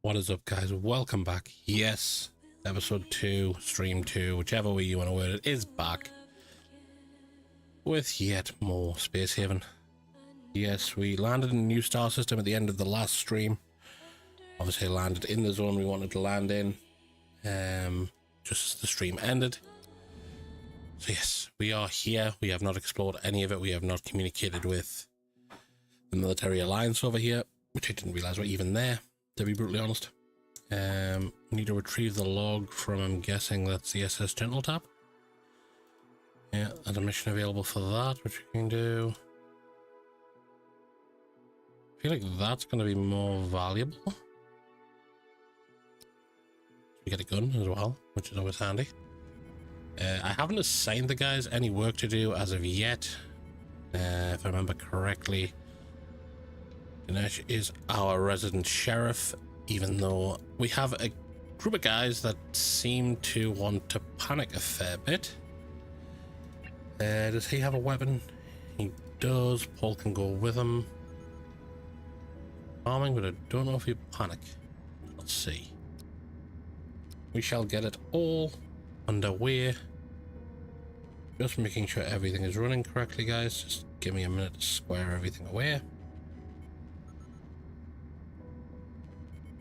What is up, guys? Welcome back. Yes, episode 2, stream 2, whichever way you want to word it, is back with yet more Skele Haven. Yes, we landed in a new star system at the end of the last stream. Obviously landed in the zone we wanted to land in, just as the stream ended. So yes, we are here. We have not explored any of it. We have not communicated with the military alliance over here, which I didn't realize were even there, to be brutally honest. We need to retrieve the log from, I'm guessing that's the SS Gentle Tap. Yeah, there's a mission available for that, which we can do. I feel like that's going to be more valuable. We get a gun as well, which is always handy. I haven't assigned the guys any work to do as of yet. If I remember correctly, Dinesh is our resident sheriff, even though we have a group of guys that seem to want to panic a fair bit. Does he have a weapon? He does. Paul can go with him. Farming, but I don't know if he panic. Let's see. We shall get it all underway. Just making sure everything is running correctly, guys. Just give me a minute to square everything away.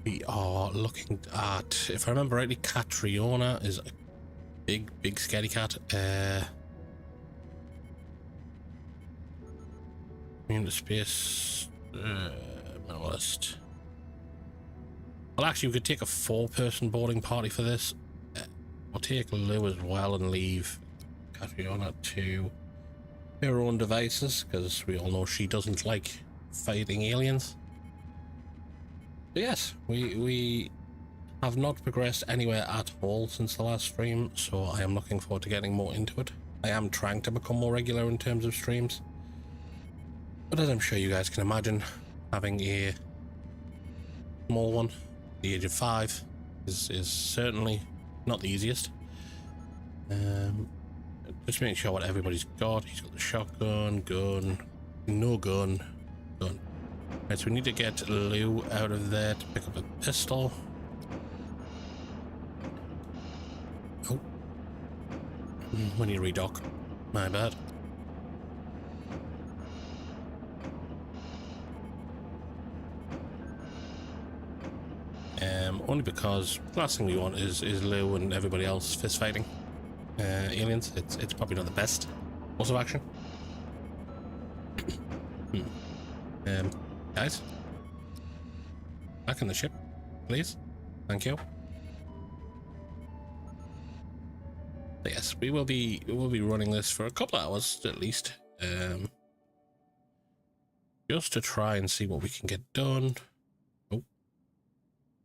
We are looking at, if I remember rightly, Catriona is a big scaredy cat. Into space. Minimalist. Well, actually, we could take a 4-person boarding party for this. We'll take Lou as well and leave Catriona to her own devices, because we all know she doesn't like fighting aliens. But yes, we have not progressed anywhere at all since the last stream, so I am looking forward to getting more into it. I am trying to become more regular in terms of streams, but as I'm sure you guys can imagine, having a small one at the age of 5 is certainly not the easiest. Just making sure what everybody's got. He's got the shotgun, gun, no gun, gun. Right, so we need to get Lou out of there to pick up a pistol. Oh. We need to redock. My bad. Only because the last thing we want is Lou and everybody else fist fighting aliens. It's probably not the best course of action. Guys, back in the ship, please. Thank you. But yes, we will be running this for a couple of hours at least, just to try and see what we can get done. Oh,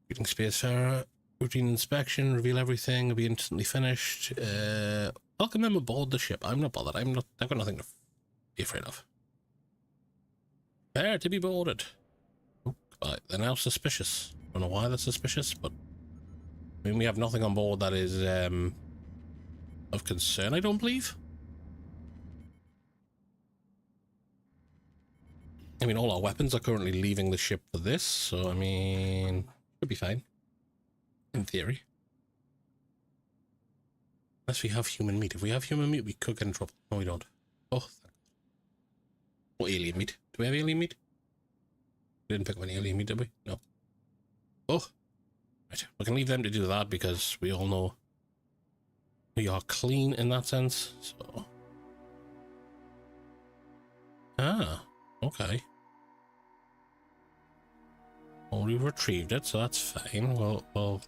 getting Spacefarer, routine inspection, reveal everything, will be instantly finished. Welcome them aboard the ship. I'm not bothered. I've got nothing to be afraid of. Prepare to be boarded. Oh, right, they're now suspicious. Don't know why they're suspicious, but I mean, we have nothing on board that is of concern, I don't believe. I mean, all our weapons are currently leaving the ship for this, so I mean, should be fine in theory. Unless we have human meat. If we have human meat, we could get in trouble. No, we don't. Oh, or alien meat. Do we have alien meat? We didn't pick up any alien meat, did we? No. Oh, right. We can leave them to do that because we all know we are clean in that sense. So, okay. Well, we've retrieved it, so that's fine. We'll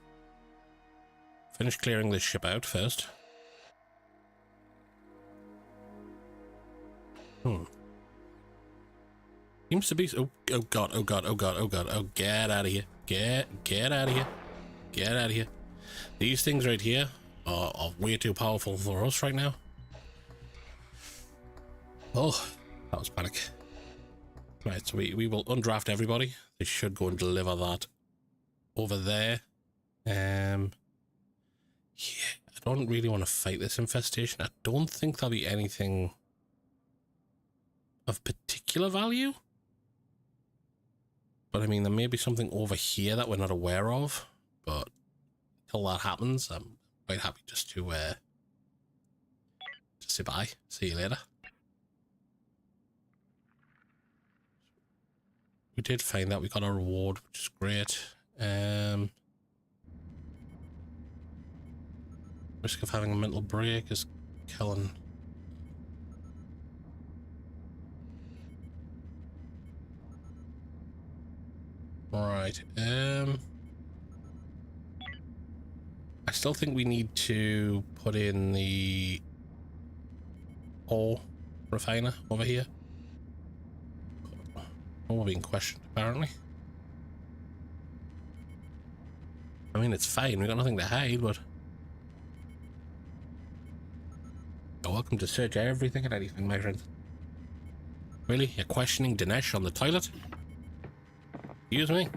finish clearing this ship out first. Seems to be. Oh god! Oh god! Oh god! Oh god! Oh, get out of here! Get out of here! Get out of here! These things right here are way too powerful for us right now. Oh, that was panic. Right, so we will undraft everybody. They should go and deliver that over there. Yeah, I don't really want to fight this infestation. I don't think there'll be anything of particular value. But I mean, there may be something over here that we're not aware of. But until that happens, I'm quite happy just to say bye. See you later. We did find that we got a reward, which is great. Risk of having a mental break is killing. Right. I still think we need to put in the ore refiner over here. Oh, we're being questioned, apparently. I mean, it's fine. We got nothing to hide, but you're welcome to search everything and anything, my friend. Really? You're questioning Dinesh on the toilet? Excuse me?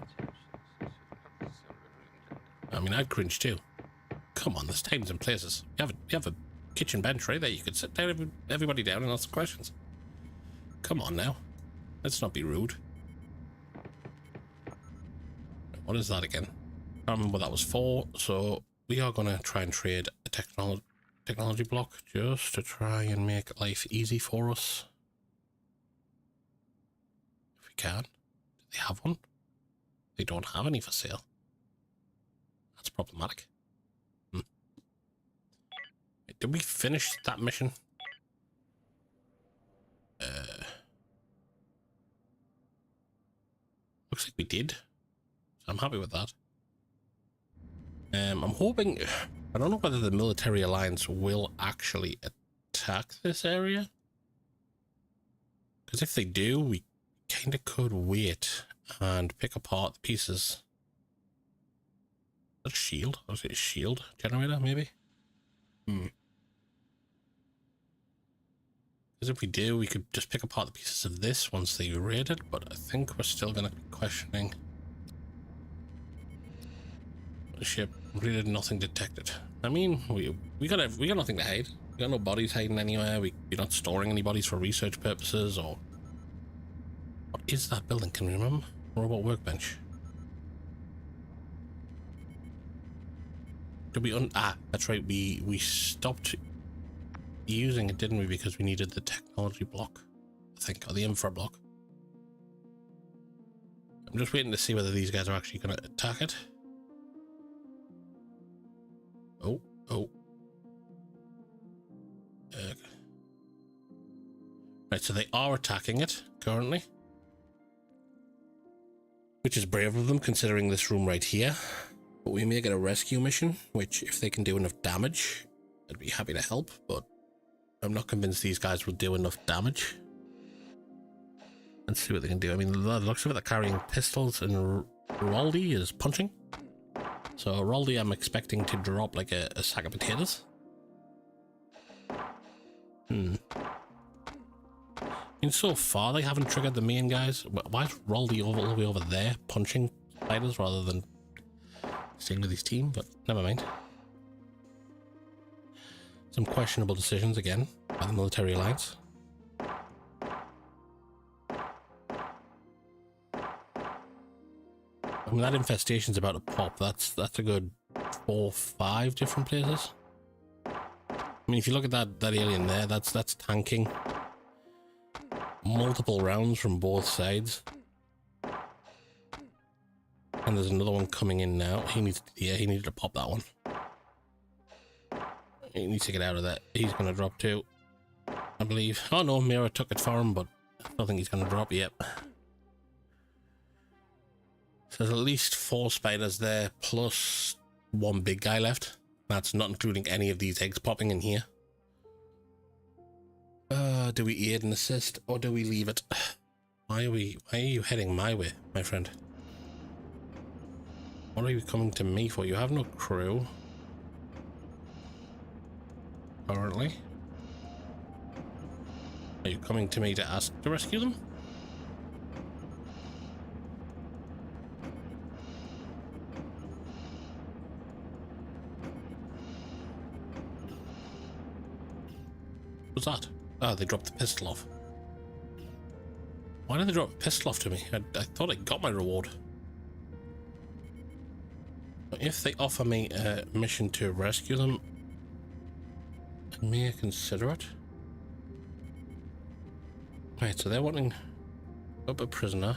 I mean, I'd cringe too. Come on, there's times and places. You have a kitchen bench right there. You could sit down, everybody down, and ask questions. Come on now. Let's not be rude. What is that again? I don't remember what that was for, so we are going to try and trade a technology block just to try and make life easy for us. If we can. Do they have one? They don't have any for sale. That's problematic. Did we finish that mission? Looks like we did. So I'm happy with that. I'm hoping... I don't know whether the military alliance will actually attack this area. Because if they do, we kind of could wait and pick apart the pieces. Is that a shield? Was it a shield generator, maybe? Because if we do, we could just pick apart the pieces of this once they raid it, but I think we're still going to be questioning the ship. Rated, nothing detected. I mean, we got nothing to hide. We got no bodies hiding anywhere. We're not storing any bodies for research purposes. Or what is that building? Can we remember? Robot workbench. Did we that's right. We stopped using it, didn't we? Because we needed the technology block, I think, or the infra block. I'm just waiting to see whether these guys are actually going to attack it. Oh. Right, so they are attacking it currently, which is brave of them considering this room right here. But we may get a rescue mission, which if they can do enough damage, I'd be happy to help, but I'm not convinced these guys will do enough damage. Let's see what they can do. I mean, the looks of it, they're carrying pistols, and Roldy is punching. So Roldy, I'm expecting to drop like a sack of potatoes. I mean, so far they haven't triggered the main guys. Why is Roldy all the way over there punching spiders rather than staying with his team? But never mind. Some questionable decisions again by the military alliance. I mean, that infestation's about to pop. That's a good 4 or 5 different places. I mean, if you look at that alien there, that's tanking multiple rounds from both sides. And there's another one coming in now. He needed to pop that one. He needs to get out of that. He's going to drop too, I believe. Oh no, Mira took it for him, but I don't think he's going to drop yet. So there's at least 4 spiders there, plus 1 big guy left. That's not including any of these eggs popping in here. Do we aid and assist, or do we leave it? Why are you heading my way, my friend? What are you coming to me for? You have no crew. Currently. Are you coming to me to ask to rescue them? What's that? Oh, they dropped the pistol off. Why did they drop a pistol off to me? I thought I got my reward. If they offer me a mission to rescue them, may I consider it? Right, so they're wanting up a prisoner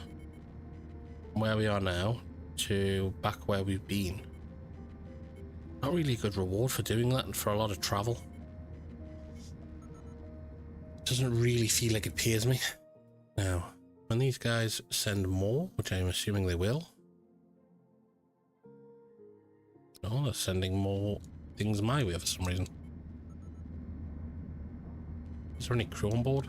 from where we are now to back where we've been. Not really a good reward for doing that and for a lot of travel. Doesn't really feel like it pays me. Now, when these guys send more, which I'm assuming they will. Oh, they're sending more things my way for some reason. Is there any crew on board?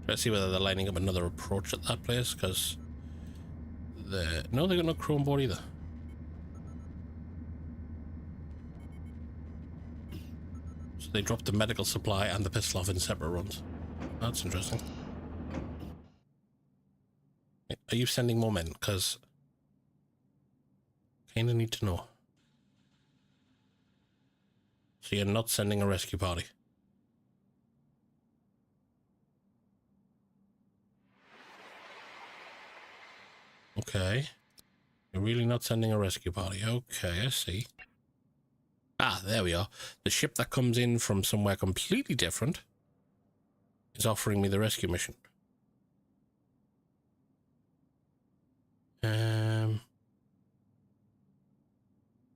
Let's see whether they're lining up another approach at that place, because no, they got no crew on board either. So they dropped the medical supply and the pistol off in separate runs. That's interesting. Are you sending more men? Because kinda need to know. So you're not sending a rescue party? Okay. You're really not sending a rescue party. Okay, I see. Ah, there we are. The ship that comes in from somewhere completely different is offering me the rescue mission.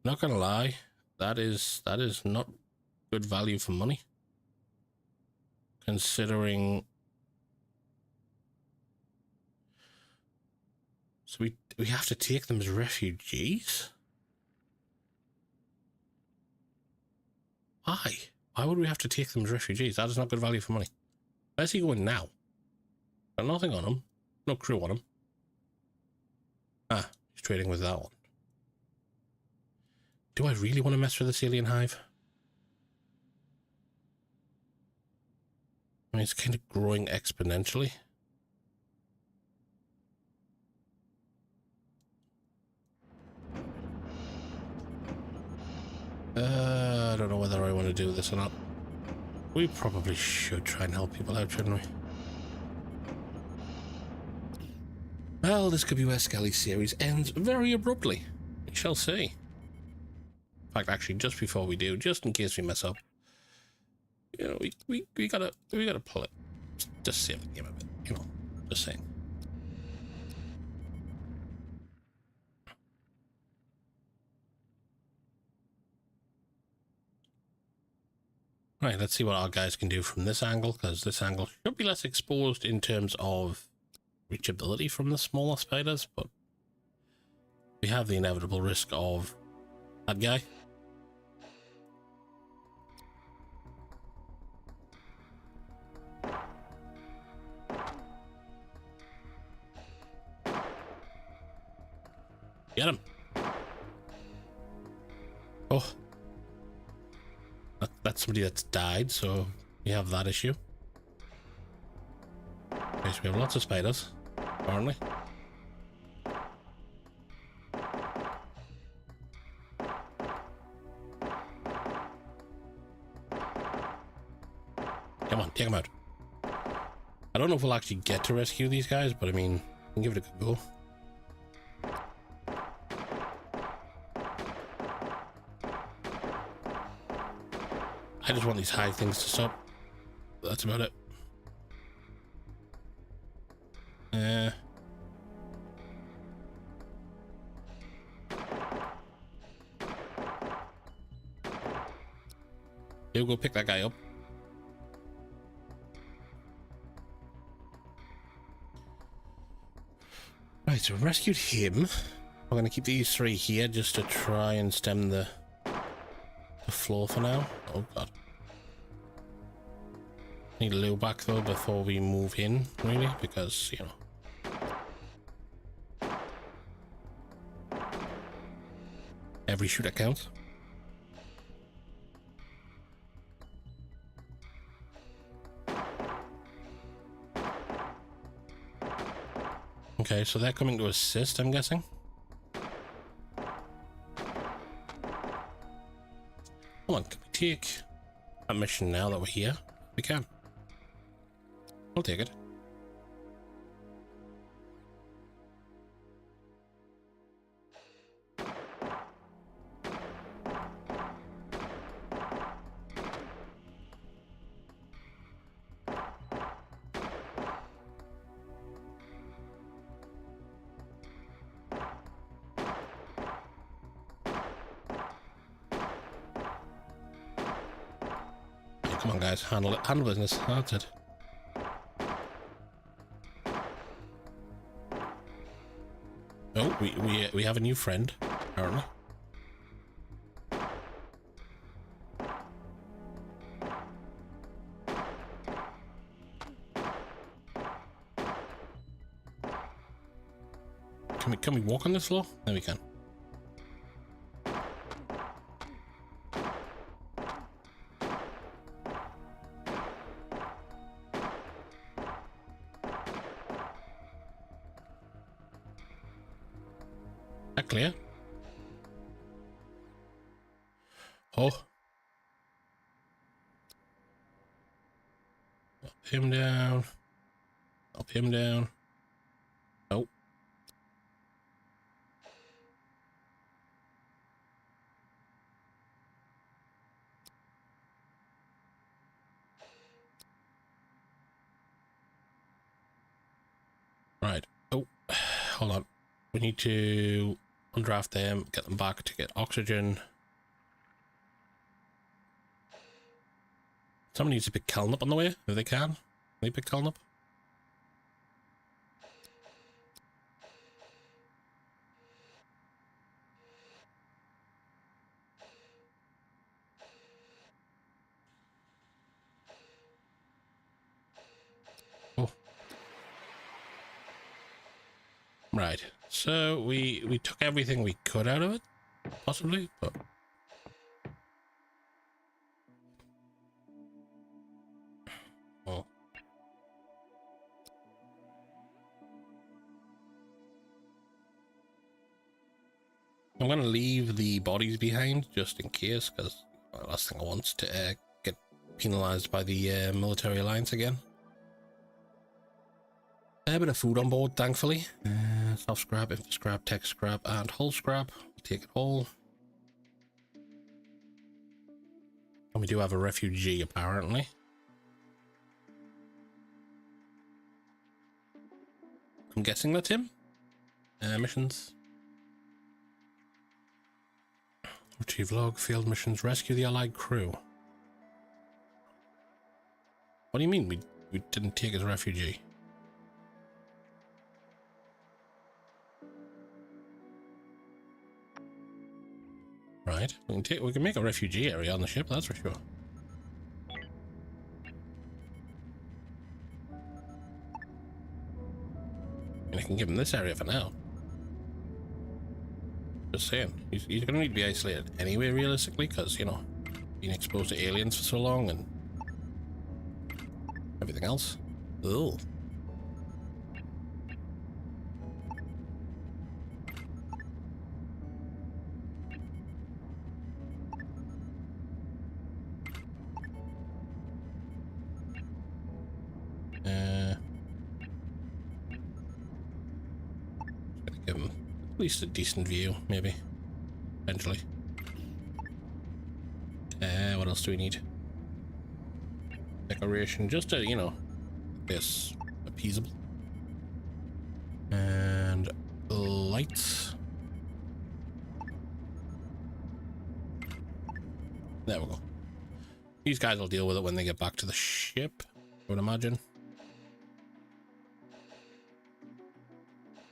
Not gonna lie, that is not good value for money. Considering, so we have to take them as refugees? Why? Why would we have to take them as refugees? That is not good value for money. Where's he going now? Got nothing on him. No crew on him. Ah, he's trading with that one. Do I really want to mess with this alien hive? I mean, it's kind of growing exponentially. I don't know whether I want to do this or not. We probably should try and help people out, shouldn't we? Well, this could be where Skele's series ends very abruptly. We shall see. In fact, actually, just before we do, just in case we mess up, you know, we gotta pull it. Just save the game a bit, you know. Just saying. Right, let's see what our guys can do from this angle, because this angle should be less exposed in terms of reachability from the smaller spiders, but we have the inevitable risk of that guy. Get him. Oh. That's somebody that's died, so we have that issue. Okay, so we have lots of spiders, apparently. Come on, take them out. I don't know if we'll actually get to rescue these guys, but I mean, we can give it a good go. I just want these hive things to stop. That's about it. He'll go pick that guy up. Right, so rescued him. We're going to keep these three here just to try and stem the floor for now. Oh god. Need a little back though before we move in, really, because, you know, every shooter counts. Okay, so they're coming to assist, I'm guessing. Come on, can we take a mission now that we're here? We can. I'll take it. Come on, guys, handle it. Handle business. That's it. Oh, we have a new friend, apparently. Can we walk on this floor? There we can. That clear? Oh. Up him down. Up him down. Oh. Right. Oh, hold on. We need to undraft them, get them back to get oxygen. Somebody needs to pick Callan up on the way, if they can. Can they pick Callan up? Oh. Right. So we took everything we could out of it, possibly, but oh. I'm gonna leave the bodies behind just in case, because the last thing I want is to get penalized by the military alliance again. A bit of food on board, thankfully. Soft scrap, info scrap, tech scrap, and hull scrap. We'll take it all. And we do have a refugee, apparently. I'm guessing that's him. Missions. Retrieve log, field missions, rescue the allied crew. What do you mean we didn't take as a refugee? Right, we can make a refugee area on the ship, that's for sure. And I can give him this area for now. Just saying, he's gonna need to be isolated anyway, realistically, because, you know, being exposed to aliens for so long and everything else. Ugh. Gonna give him at least a decent view, maybe. Eventually. What else do we need? Decoration, just to, you know, this appeasable. And lights. There we go. These guys will deal with it when they get back to the ship, I would imagine.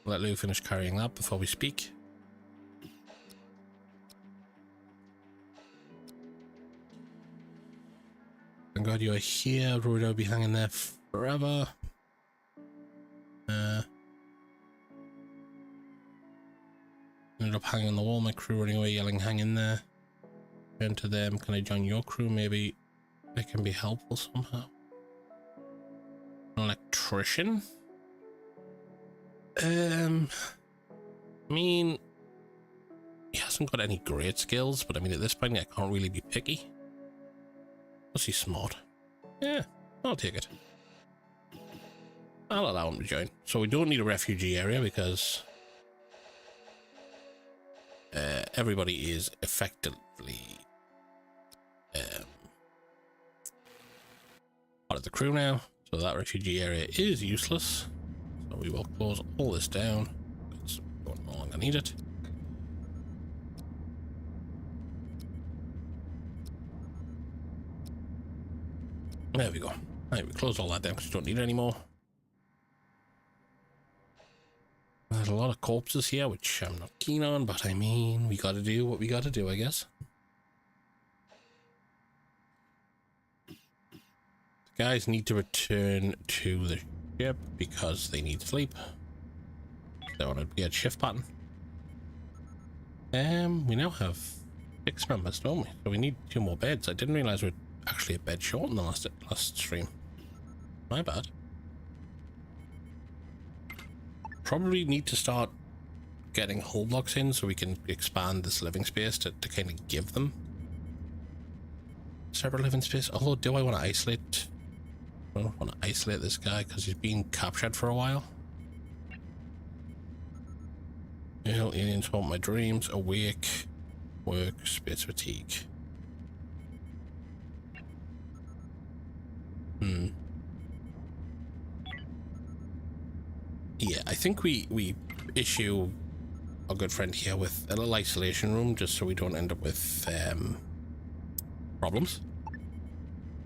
Let Lou finish carrying that before we speak. Thank God you're here. Road will be hanging there forever. Ended up hanging on the wall. My crew running away, yelling, "Hang in there!" Turn to them. Can I join your crew? Maybe I can be helpful somehow. An electrician. I mean, he hasn't got any great skills, but I mean, at this point, I can't really be picky. Was he smart? Yeah, I'll take it. I'll allow him to join. So we don't need a refugee area because everybody is effectively part of the crew now. So that refugee area is useless. So we will close all this down. It's no longer need it. There we go. Right, we close all that down because we don't need it anymore. There's a lot of corpses here, which I'm not keen on, but I mean, we gotta do what we gotta do, I guess. The guys need to return to the ship because they need sleep. They're on a weird shift pattern. We now have 6 members, don't we? So we need 2 more beds. I didn't realize we're actually a bed short in the last stream. My bad. Probably need to start getting hull blocks in so we can expand this living space to kind of give them separate living space. Although, do I want to isolate? I don't want to isolate this guy because he's been captured for a while. Aliens haunt my dreams. Awake. Work. Space fatigue. Yeah, I think we issue our good friend here with a little isolation room just so we don't end up with problems.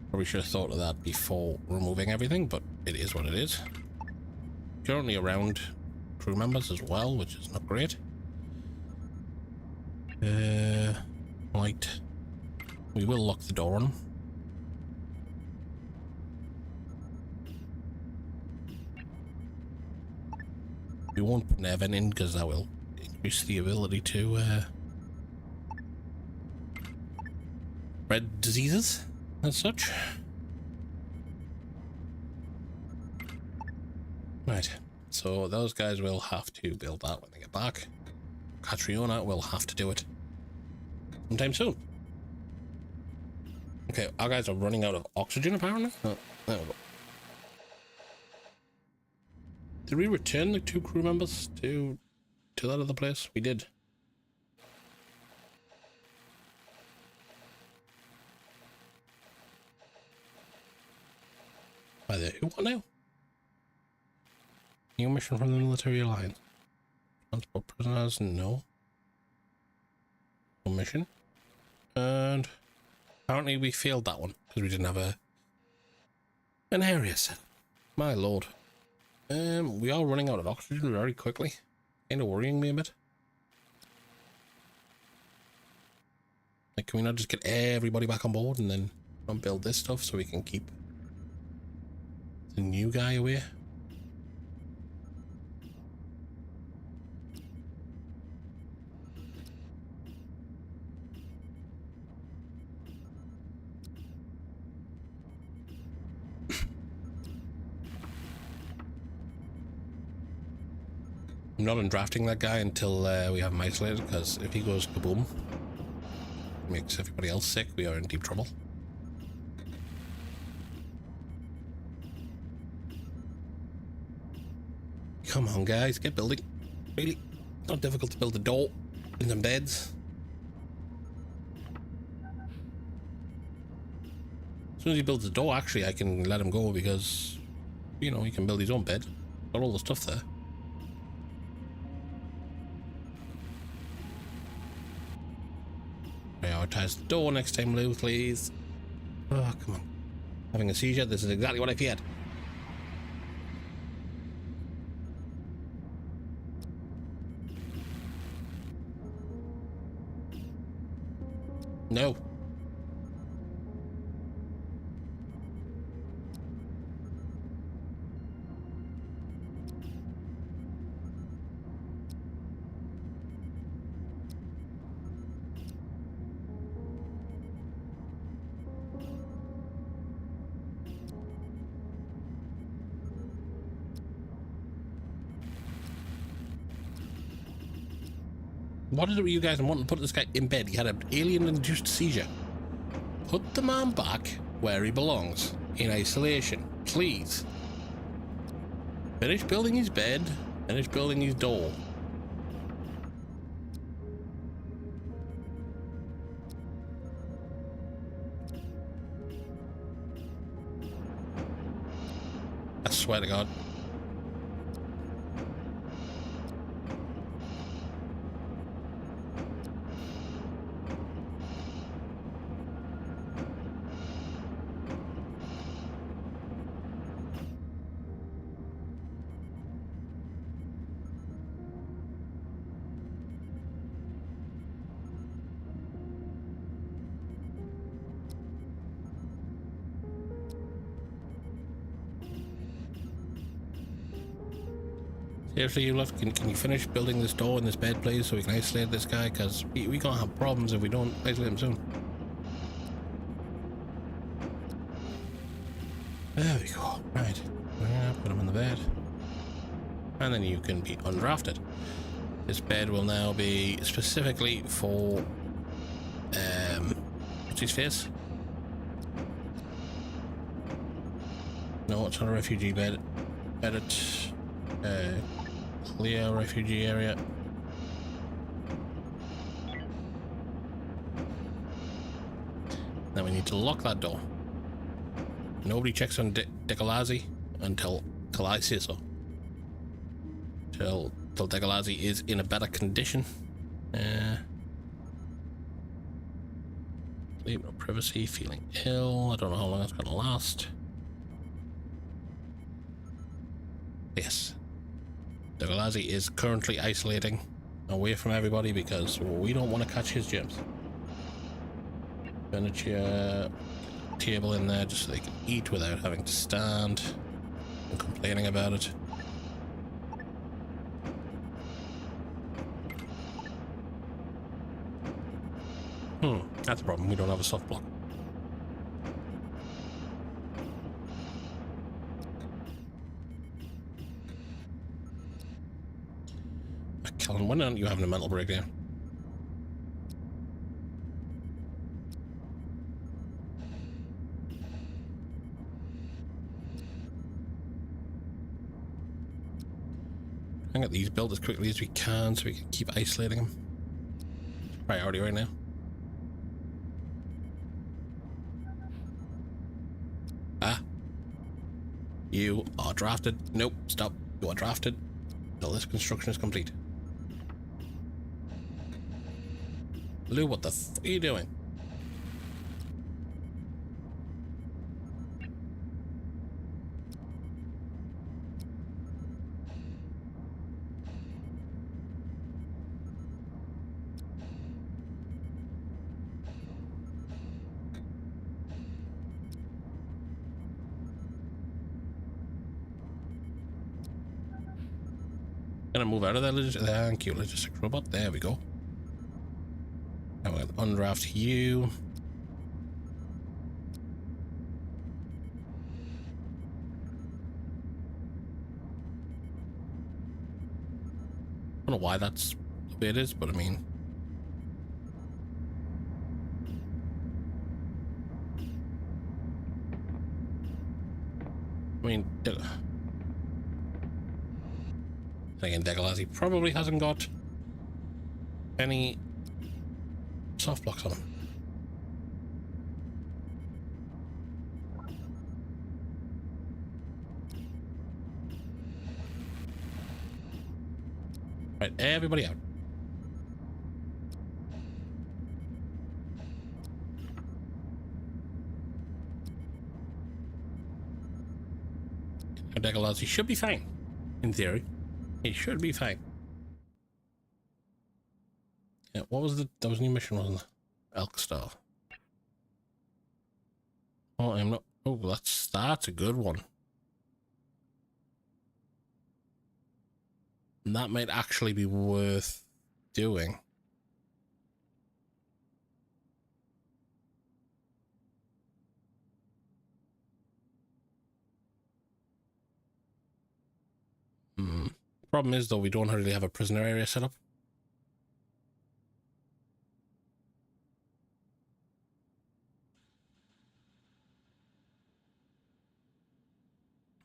Probably should have thought of that before removing everything, but it is what it is. Currently around crew members as well, which is not great. Light. We will lock the door on them. We won't put an event in because that will increase the ability to spread diseases as such. Right, so those guys will have to build that when they get back. Catriona will have to do it sometime soon. Okay, our guys are running out of oxygen apparently. Oh, there we go. Did we return the 2 crew members to that other place? We did. By the who? What now? New mission from the military alliance. Transport prisoners? No. No mission. And apparently we failed that one because we didn't have an area set. My lord. We are running out of oxygen very quickly. Kind of worrying me a bit. Like, can we not just get everybody back on board and then build this stuff so we can keep the new guy away? I'm not undrafting that guy until we have him isolated, because if he goes kaboom, makes everybody else sick, we are in deep trouble. Come on guys, get building. Really, not difficult to build a door in them beds. As soon as he builds the door, actually I can let him go because, you know, he can build his own bed. Got all the stuff there. Prioritize the door next time, Lou, please. Oh, come on. Having a seizure? This is exactly what I feared. No. What is it with you guys and wanting to put this guy in bed? He had an alien-induced seizure. Put the man back where he belongs, in isolation, please. Finish building his bed, finish building his door. I swear to God. Seriously, you look, can you finish building this door and this bed, please, so we can isolate this guy? Because we gonna have problems if we don't isolate him soon. There we go. Right. Yeah, put him in the bed. And then you can be undrafted. This bed will now be specifically for... what's his face? No, it's not a refugee bed. Edit. Clear refugee area. Now we need to lock that door. Nobody checks on Dekalazi until I say so. Till Dekalazi is in a better condition. Sleep, no privacy, feeling ill. I don't know how long it's gonna last. Yes. Dekalazi is currently isolating away from everybody because we don't want to catch his germs. Furniture, table in there just so they can eat without having to stand and complaining about it. That's a problem. We don't have a soft block. Kellen, when aren't you having a mental breakdown? Get these built as quickly as we can so we can keep isolating them. Priority right now. You are drafted. Nope, stop. You are drafted until this construction is complete. Lou, what the f are you doing? Gonna move out of that thank you, logistics robot. There we go. Now we're gonna undraft you. I don't know why that's the way it is, but I mean, again, Dekalazi probably hasn't got any soft blocks on him. Right, everybody out. Dekalazi should be fine, in theory. He should be fine. Yeah, what was that was a new mission, wasn't it? Elk Star. Oh, I'm not. Oh, that's a good one. And that might actually be worth doing. Problem is, though, we don't really have a prisoner area set up.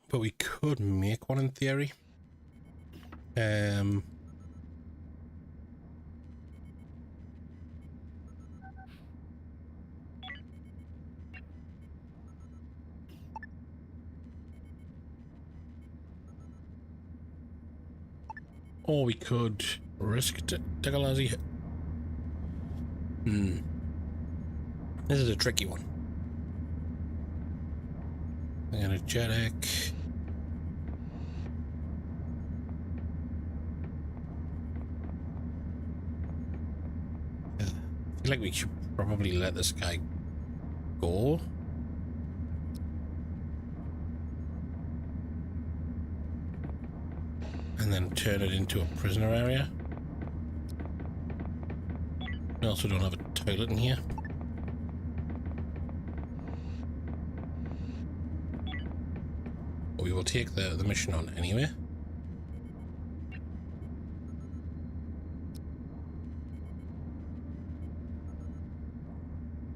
But we could make one in theory. Or we could risk Dekalazi. This is a tricky one. Energetic. I feel like we should probably let this guy go. and then turn it into a prisoner area. We also don't have a toilet in here. But we will take the mission on anyway.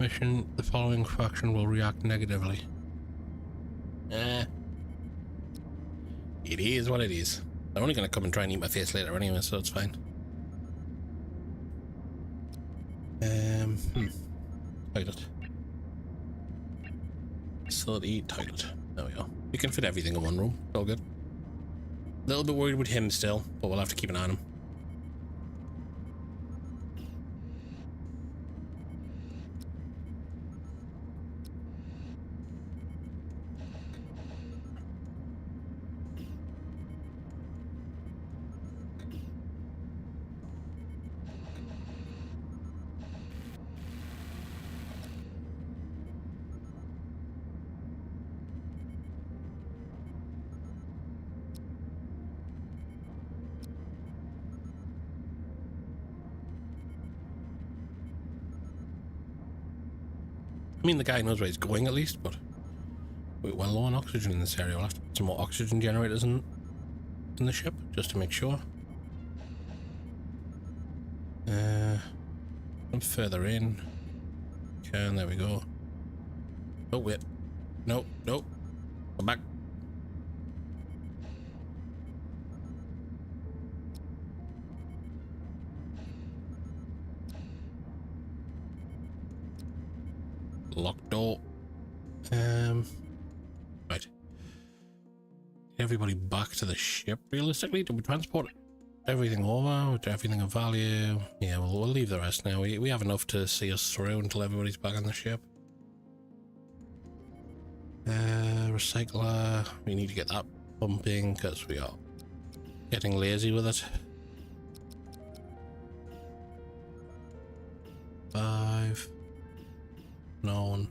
Mission, the following faction will react negatively. It is what it is. They're only going to come and try and eat my face later anyway, so it's fine. Toilet. Facility, toilet. There we go. We can fit everything in one room. It's all good. A little bit worried with him still, but we'll have to keep an eye on him. I mean, the guy knows where he's going at least, but we're well low on oxygen in this area. We'll have to put some more oxygen generators in the ship, just to make sure. I'm further in. Okay, and there we go. Oh, wait. No, no. Come back. Locked door. Right. Everybody back to the ship. Realistically, do we transport everything over? Everything of value? Yeah, we'll leave the rest now. We have enough to see us through until everybody's back on the ship. Recycler. We need to get that pumping because we are getting lazy with it. 5. Known.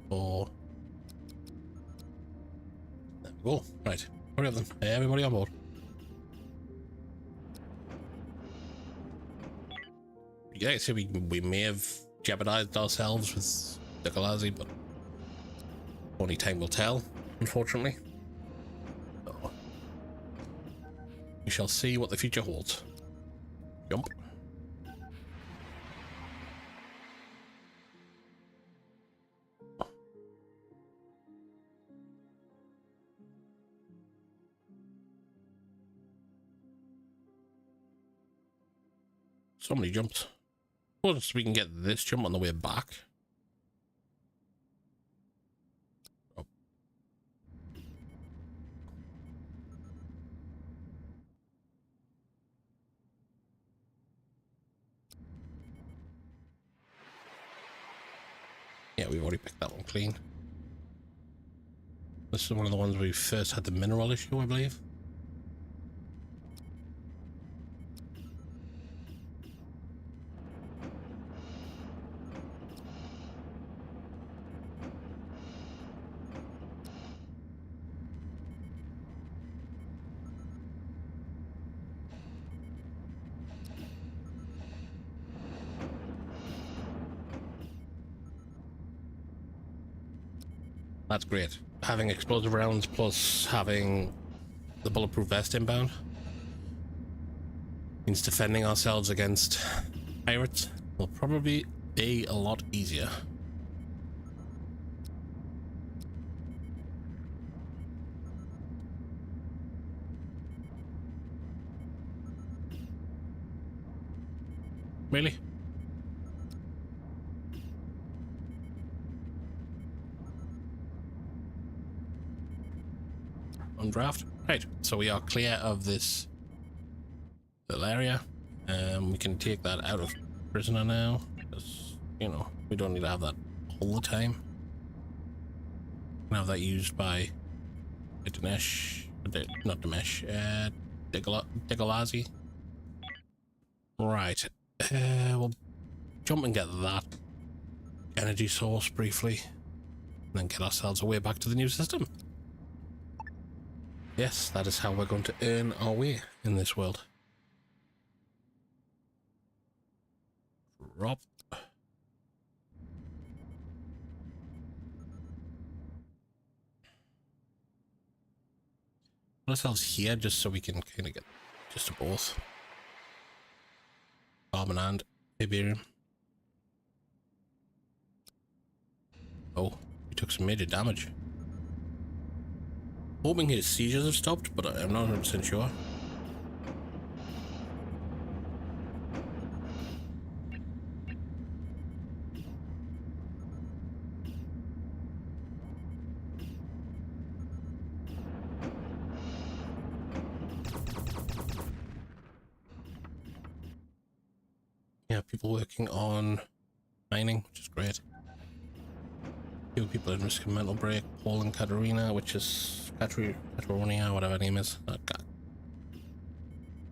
4. There we go. Right. Hurry up then. Everybody on board. Yeah, so we may have jeopardized ourselves with the Galazi, but only time will tell, unfortunately. So, we shall see what the future holds. Jump. So many jumps. Plus, we can get this jump on the way back. Oh. Yeah, we've already picked that one clean. This is one of the ones where we first had the mineral issue, I believe. That's great. Having explosive rounds plus having the bulletproof vest inbound means defending ourselves against pirates will probably be a lot easier. Really? On draft. Right, so we are clear of this little area. We can take that out of prisoner now, because, you know, we don't need to have that all the time. We can have that used by Dinesh, not Dinesh, Digalazi. Right, we'll jump and get that energy source briefly, and then get ourselves away back to the new system. Yes, that is how we're going to earn our way in this world. Drop. Put ourselves here just so we can kind of get just to both. Carbon and Iberium. Oh, he took some major damage. Hoping his seizures have stopped, but I'm not 100% sure. Yeah, people working on mining, which is great. Few people in risk of mental break. Paul and Katerina, which is Kateronia, whatever her name is. God.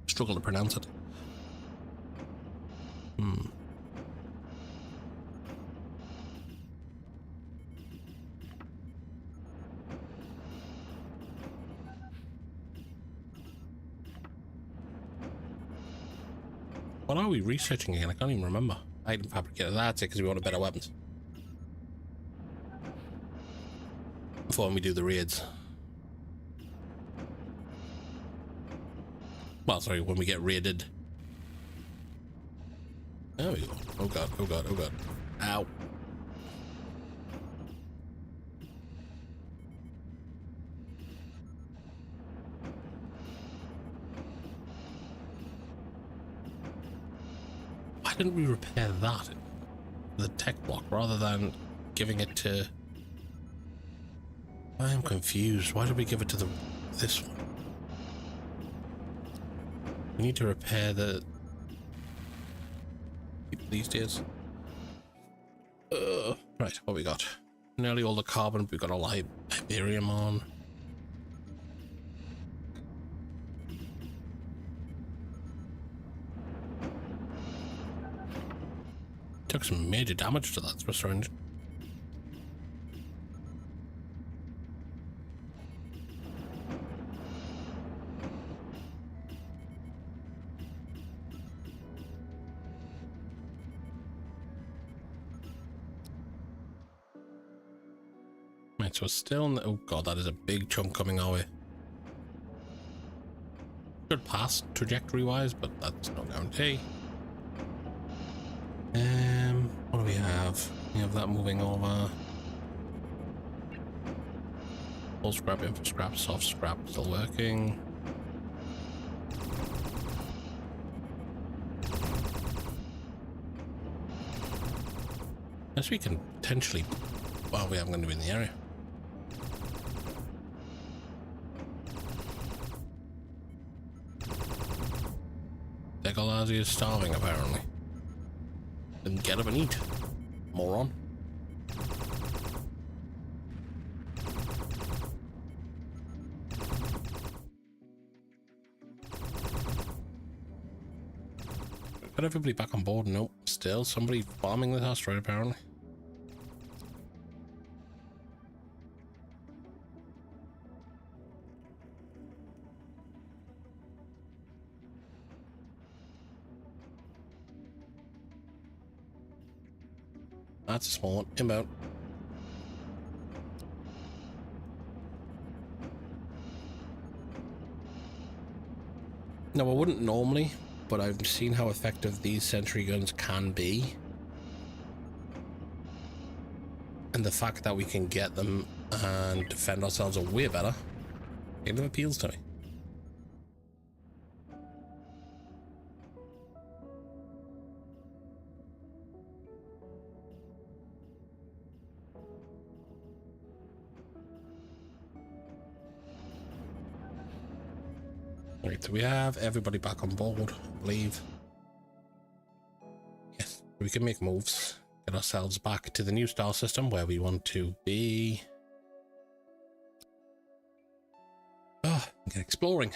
Struggle to pronounce it. What are we researching again? I can't even remember. Item fabricator. That's it, because we want better weapons. Before we do the raids. Well, sorry, when we get raided. There we go. Oh god, oh god, oh god. Ow. Why didn't we repair that? The tech block, rather than giving it to... I am confused. Why did we give it to this one? We need to repair the... these days. Right, what we got? Nearly all the carbon. We've got all the Iberium on. Took some major damage to that thruster engine. Right, so it's still in the... oh god, that is a big chunk coming our way. Good pass trajectory wise, but that's no guarantee. What do we have? We have that moving over. Full scrap, info scrap, soft scrap still working. Guess we can potentially... well, we haven't going to be in the area. Degolazi is starving, apparently. Then get up and eat, moron. Got everybody back on board? Nope. Still somebody farming this asteroid, apparently. That's a small one. Inbound. No, I wouldn't normally, but I've seen how effective these sentry guns can be. And the fact that we can get them and defend ourselves are way better. It appeals to me. Right, so we have everybody back on board, I believe. Yes, we can make moves. Get ourselves back to the new star system where we want to be. Get exploring.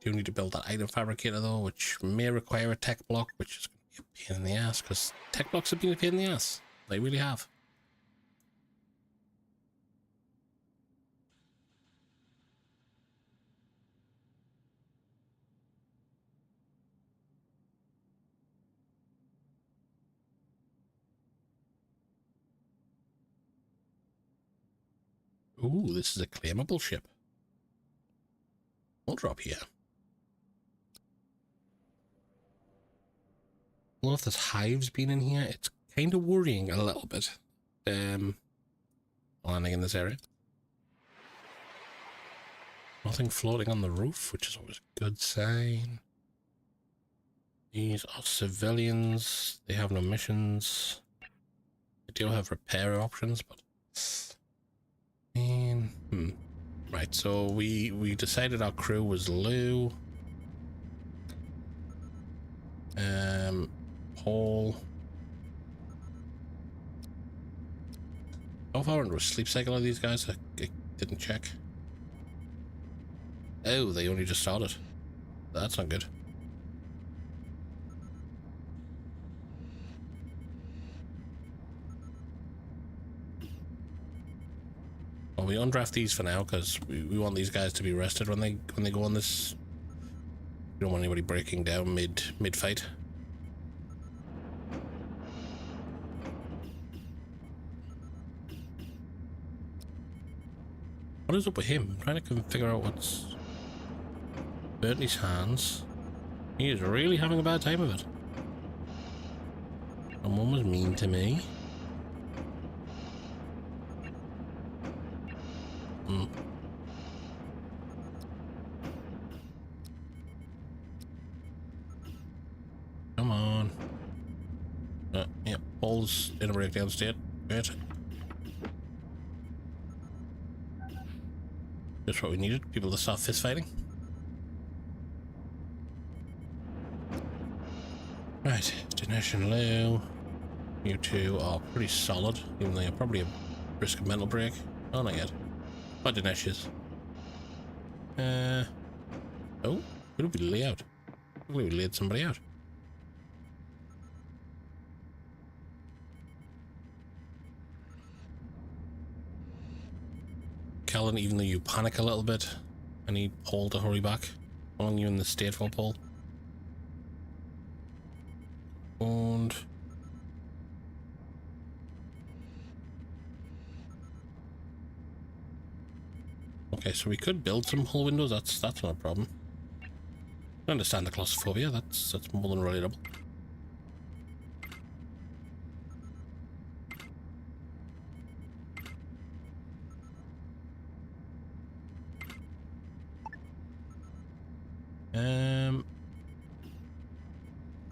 Do need to build that item fabricator though, which may require a tech block, which is going to be a pain in the ass, because tech blocks have been a pain in the ass. They really have. Ooh, this is a claimable ship. We'll drop here. Well, if there's hives been in here, it's kind of worrying a little bit. Landing in this area. Nothing floating on the roof, which is always a good sign. These are civilians. They have no missions. They do have repair options, but... Right, so we decided our crew was Lou. Paul. How far into a sleep cycle are these guys? I didn't check. Oh, they only just started. That's not good. Well, we undraft these for now because we want these guys to be rested when they go on this. We don't want anybody breaking down mid fight. What is up with him? I'm trying to figure out what's burnt his hands. He is really having a bad time of it. Someone was mean to me. Come on. Yeah, Paul's in a breakdown state. Great. Just what we needed. People to start fist fighting. Right, Dinesh and Lou. You two are pretty solid, even though you're probably a risk of mental break. Oh, not yet. But Dinesh is. Oh, who did we lay out? We laid somebody out. Callan, even though you panic a little bit, I need Paul to hurry back. How long are you in the state for, Paul? And okay, so we could build some hull windows. That's not a problem. I understand the claustrophobia. That's more than relatable.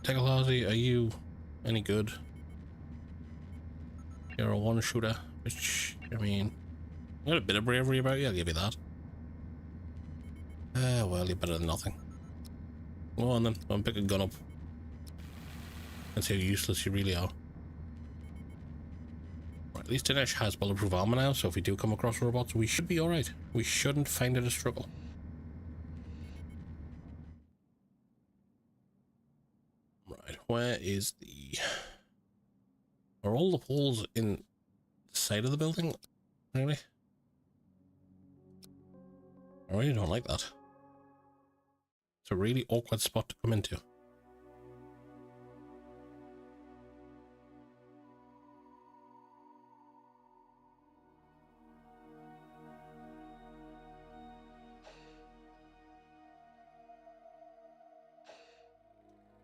Technology, are you any good? You're a one-shooter, which, I mean, you got a bit of bravery about you, I'll give you that. Well, you're better than nothing. Go on then, go and pick a gun up. And see how useless you really are. Right, at least Dinesh has bulletproof armor now, so if we do come across robots, we should be alright. We shouldn't find it a struggle. Right, where is the... Are all the poles in the side of the building? Really? I really don't like that. It's a really awkward spot to come into.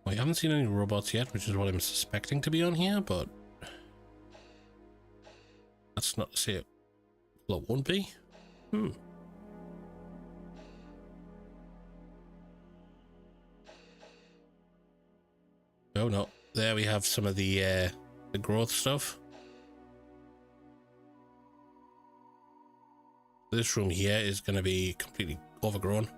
Well, I haven't seen any robots yet, which is what I'm suspecting to be on here, but that's not to say it won't be. Oh no, there we have some of the growth stuff. This room here is going to be completely overgrown.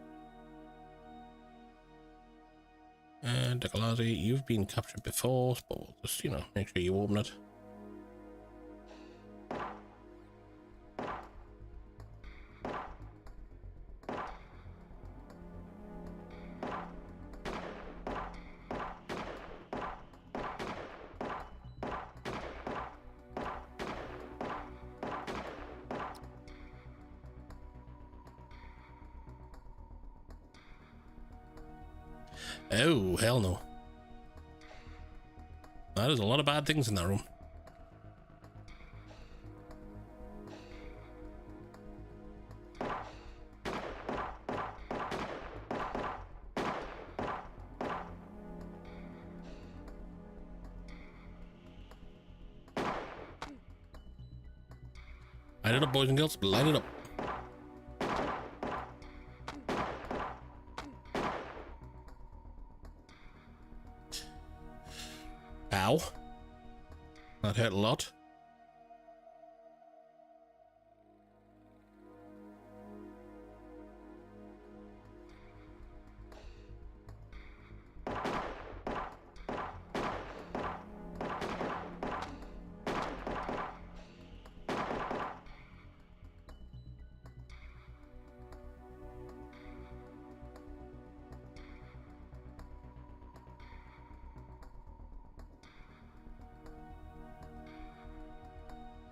And Decalazi, you've been captured before, but we'll just, you know, make sure you open it. Oh, hell no. There's a lot of bad things in that room. Light it up, boys and girls. Light it up. Ow. That hurt a lot.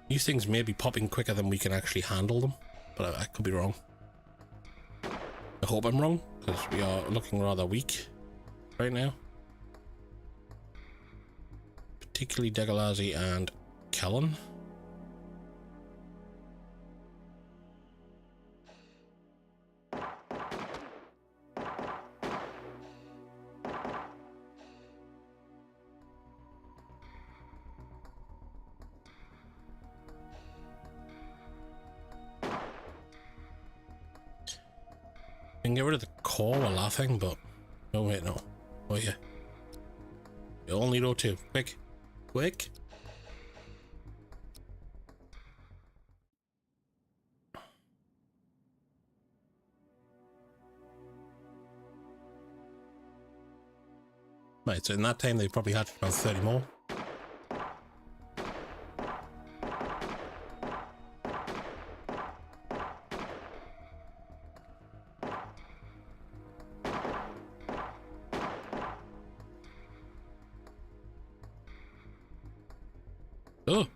These things may be popping quicker than we can actually handle them, but I could be wrong. I hope I'm wrong, because we are looking rather weak right now. Particularly Degalazi and Kellen. Can get rid of the core while laughing, but no, wait, no. Oh yeah, you only know two. Quick, quick. Right, so in that time they probably had about 30 more. Oh!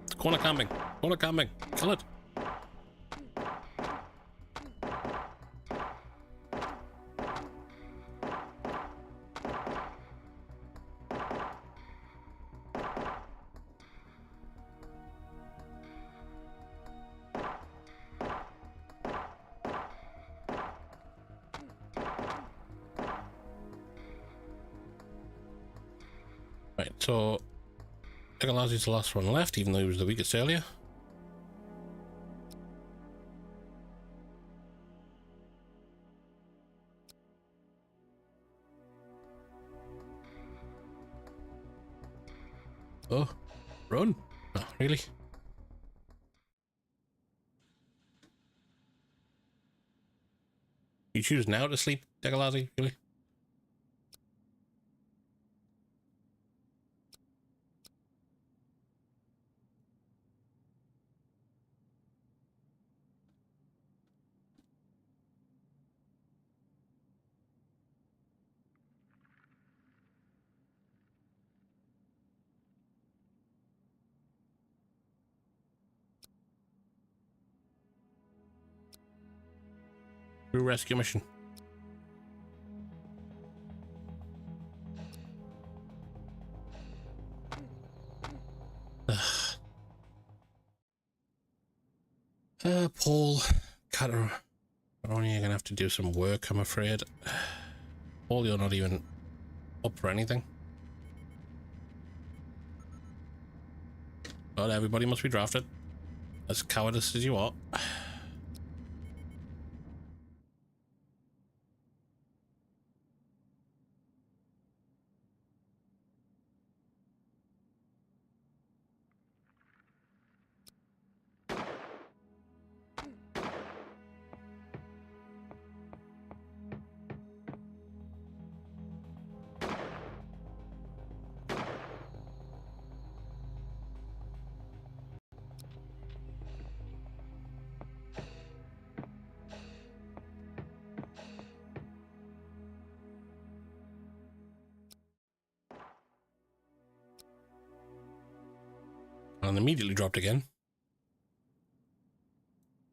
It's corner camping. Corner camping. Kill it. Right, so Degalazi's the last one left, even though he was the weakest earlier. Oh, run. Oh, really? You choose now to sleep, Degalazi? Really? Crew rescue mission. Paul, Catar, only you're gonna have to do some work, I'm afraid. Paul, you're not even up for anything. But everybody must be drafted. As cowardice as you are. And immediately dropped again.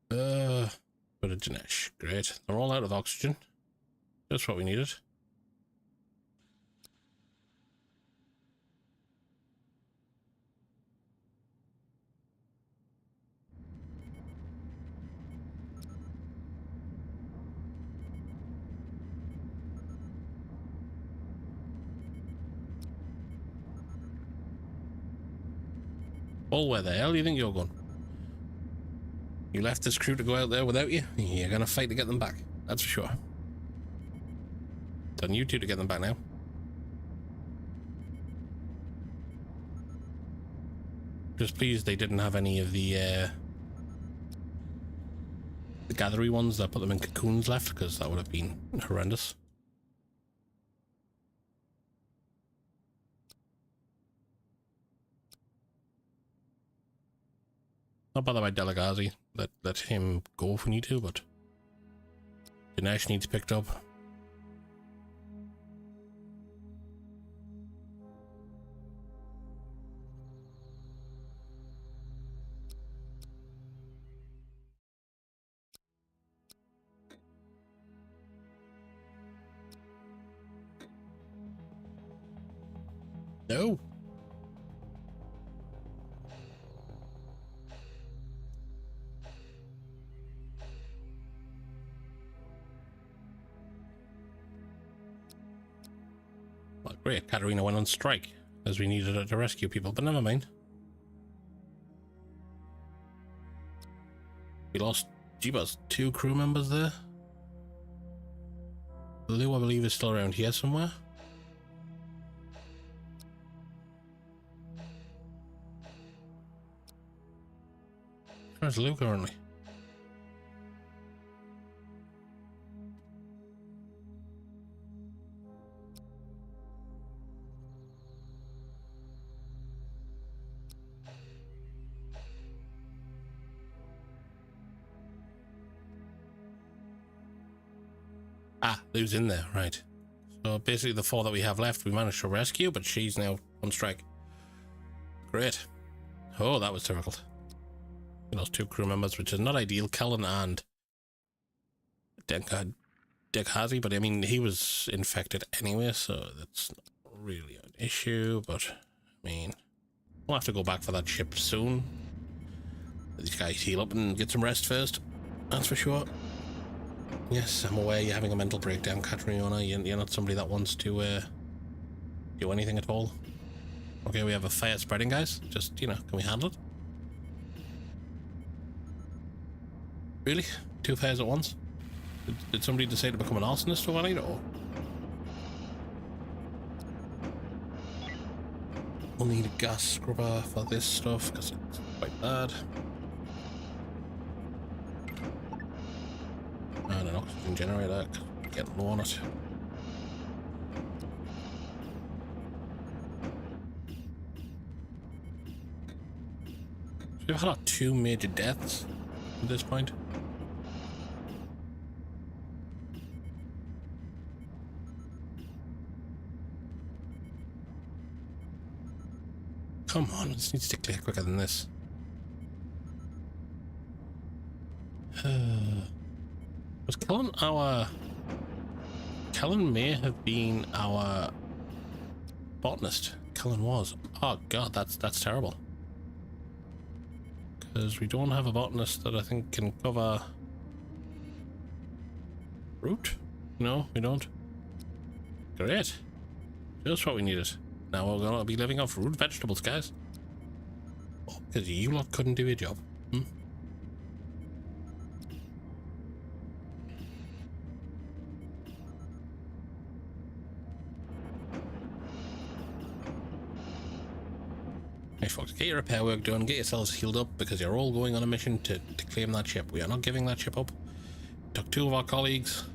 But a Dinesh. Great. They're all out of oxygen. That's what we needed. Paul, where the hell do you think you're going? You left this crew to go out there without you? You're gonna fight to get them back. That's for sure. It's on you two to get them back now. Just pleased they didn't have any of the gathery ones that put them in cocoons left, because that would have been horrendous. Not bothered by Delagazi. Let him go if we need to, but Dinesh needs picked up. No. Well, great. Katerina went on strike as we needed her to rescue people, but never mind. We lost, Jeebus, 2 crew members there. Lou, I believe, is still around here somewhere. Where's Lou currently? Ah, Lou's in there, right. So basically the 4 that we have left we managed to rescue, but she's now on strike. Great. Oh, that was difficult. We lost 2 crew members, which is not ideal. Kellen and Dekhazi, but I mean, he was infected anyway, so that's not really an issue, but I mean, we'll have to go back for that ship soon. These guys heal up and get some rest first, that's for sure. Yes, I'm aware you're having a mental breakdown, Katriona. You're not somebody that wants to do anything at all. Okay, we have a fire spreading, guys. Just, you know, can we handle it? Really? 2 fires at once? Did somebody decide to become an arsonist overnight, or? We'll need a gas scrubber for this stuff, because it's quite bad. And an oxygen generator, get low on it. We've had 2 major deaths at this point. Come on, this needs to clear quicker than this. Was Kellen our... Kellen may have been our botanist. Kellen was. Oh god, that's terrible. Because we don't have a botanist that I think can cover... Root? No, we don't. Great. Just what we needed. Now we're gonna be living off root vegetables, guys. Oh, because you lot couldn't do your job. Hmm? Hey folks, get your repair work done, get yourselves healed up, because you're all going on a mission to claim that ship. We are not giving that ship up. Took 2 of our colleagues.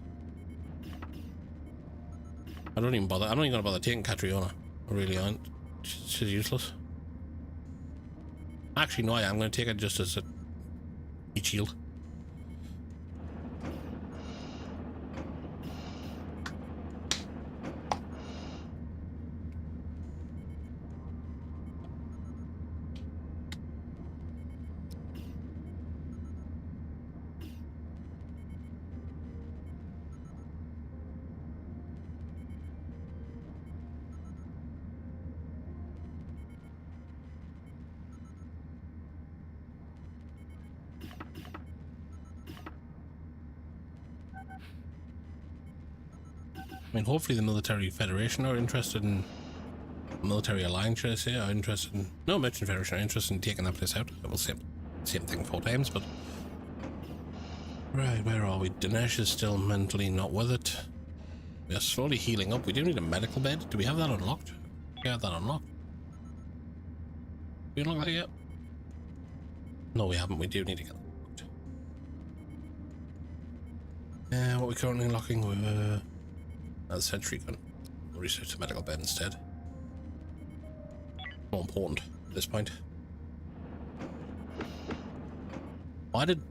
I don't even bother. I'm not even gonna bother taking Katriona. I really aren't. She's useless. Actually, no, I'm gonna take it just as a heat shield. I mean, hopefully the Military Federation are interested in military alliance, should I say, are interested in... No, merchant federation are interested in taking that place out. Well, same thing 4 times, but... Right, where are we? Dinesh is still mentally not with it. We are slowly healing up. We do need a medical bed. Do we have that unlocked? We have that unlocked. We unlock that yet? No, we haven't. We do need to get that unlocked. What are we currently unlocking? The sentry gun. We'll research the medical bed instead. More important at this point. Why did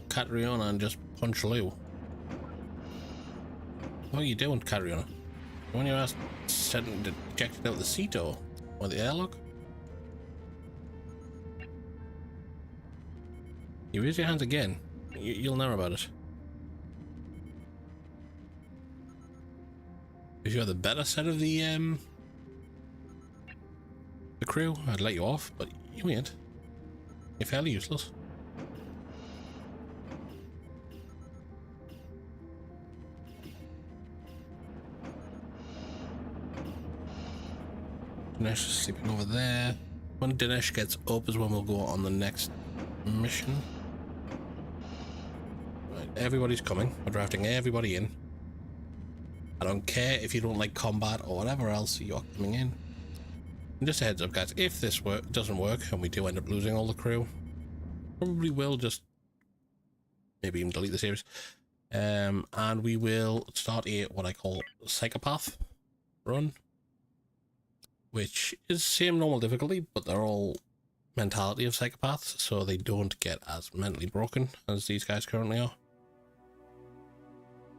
Katriona just punch Lou? What are you doing, Katriona? When you asked, ejected out the seat or the airlock? You raise your hands again. You'll know about it. If you're the better set of the crew, I'd let you off, but you ain't. You're fairly useless. Dinesh is sleeping over there. When Dinesh gets up is when we'll go on the next mission. Right, everybody's coming. We're drafting everybody in. I don't care if you don't like combat or whatever else, you're coming in. And just a heads up, guys, if this doesn't work and we do end up losing all the crew, probably will just maybe even delete the series. And we will start what I call psychopath run, which is same normal difficulty, but they're all mentality of psychopaths, so they don't get as mentally broken as these guys currently are.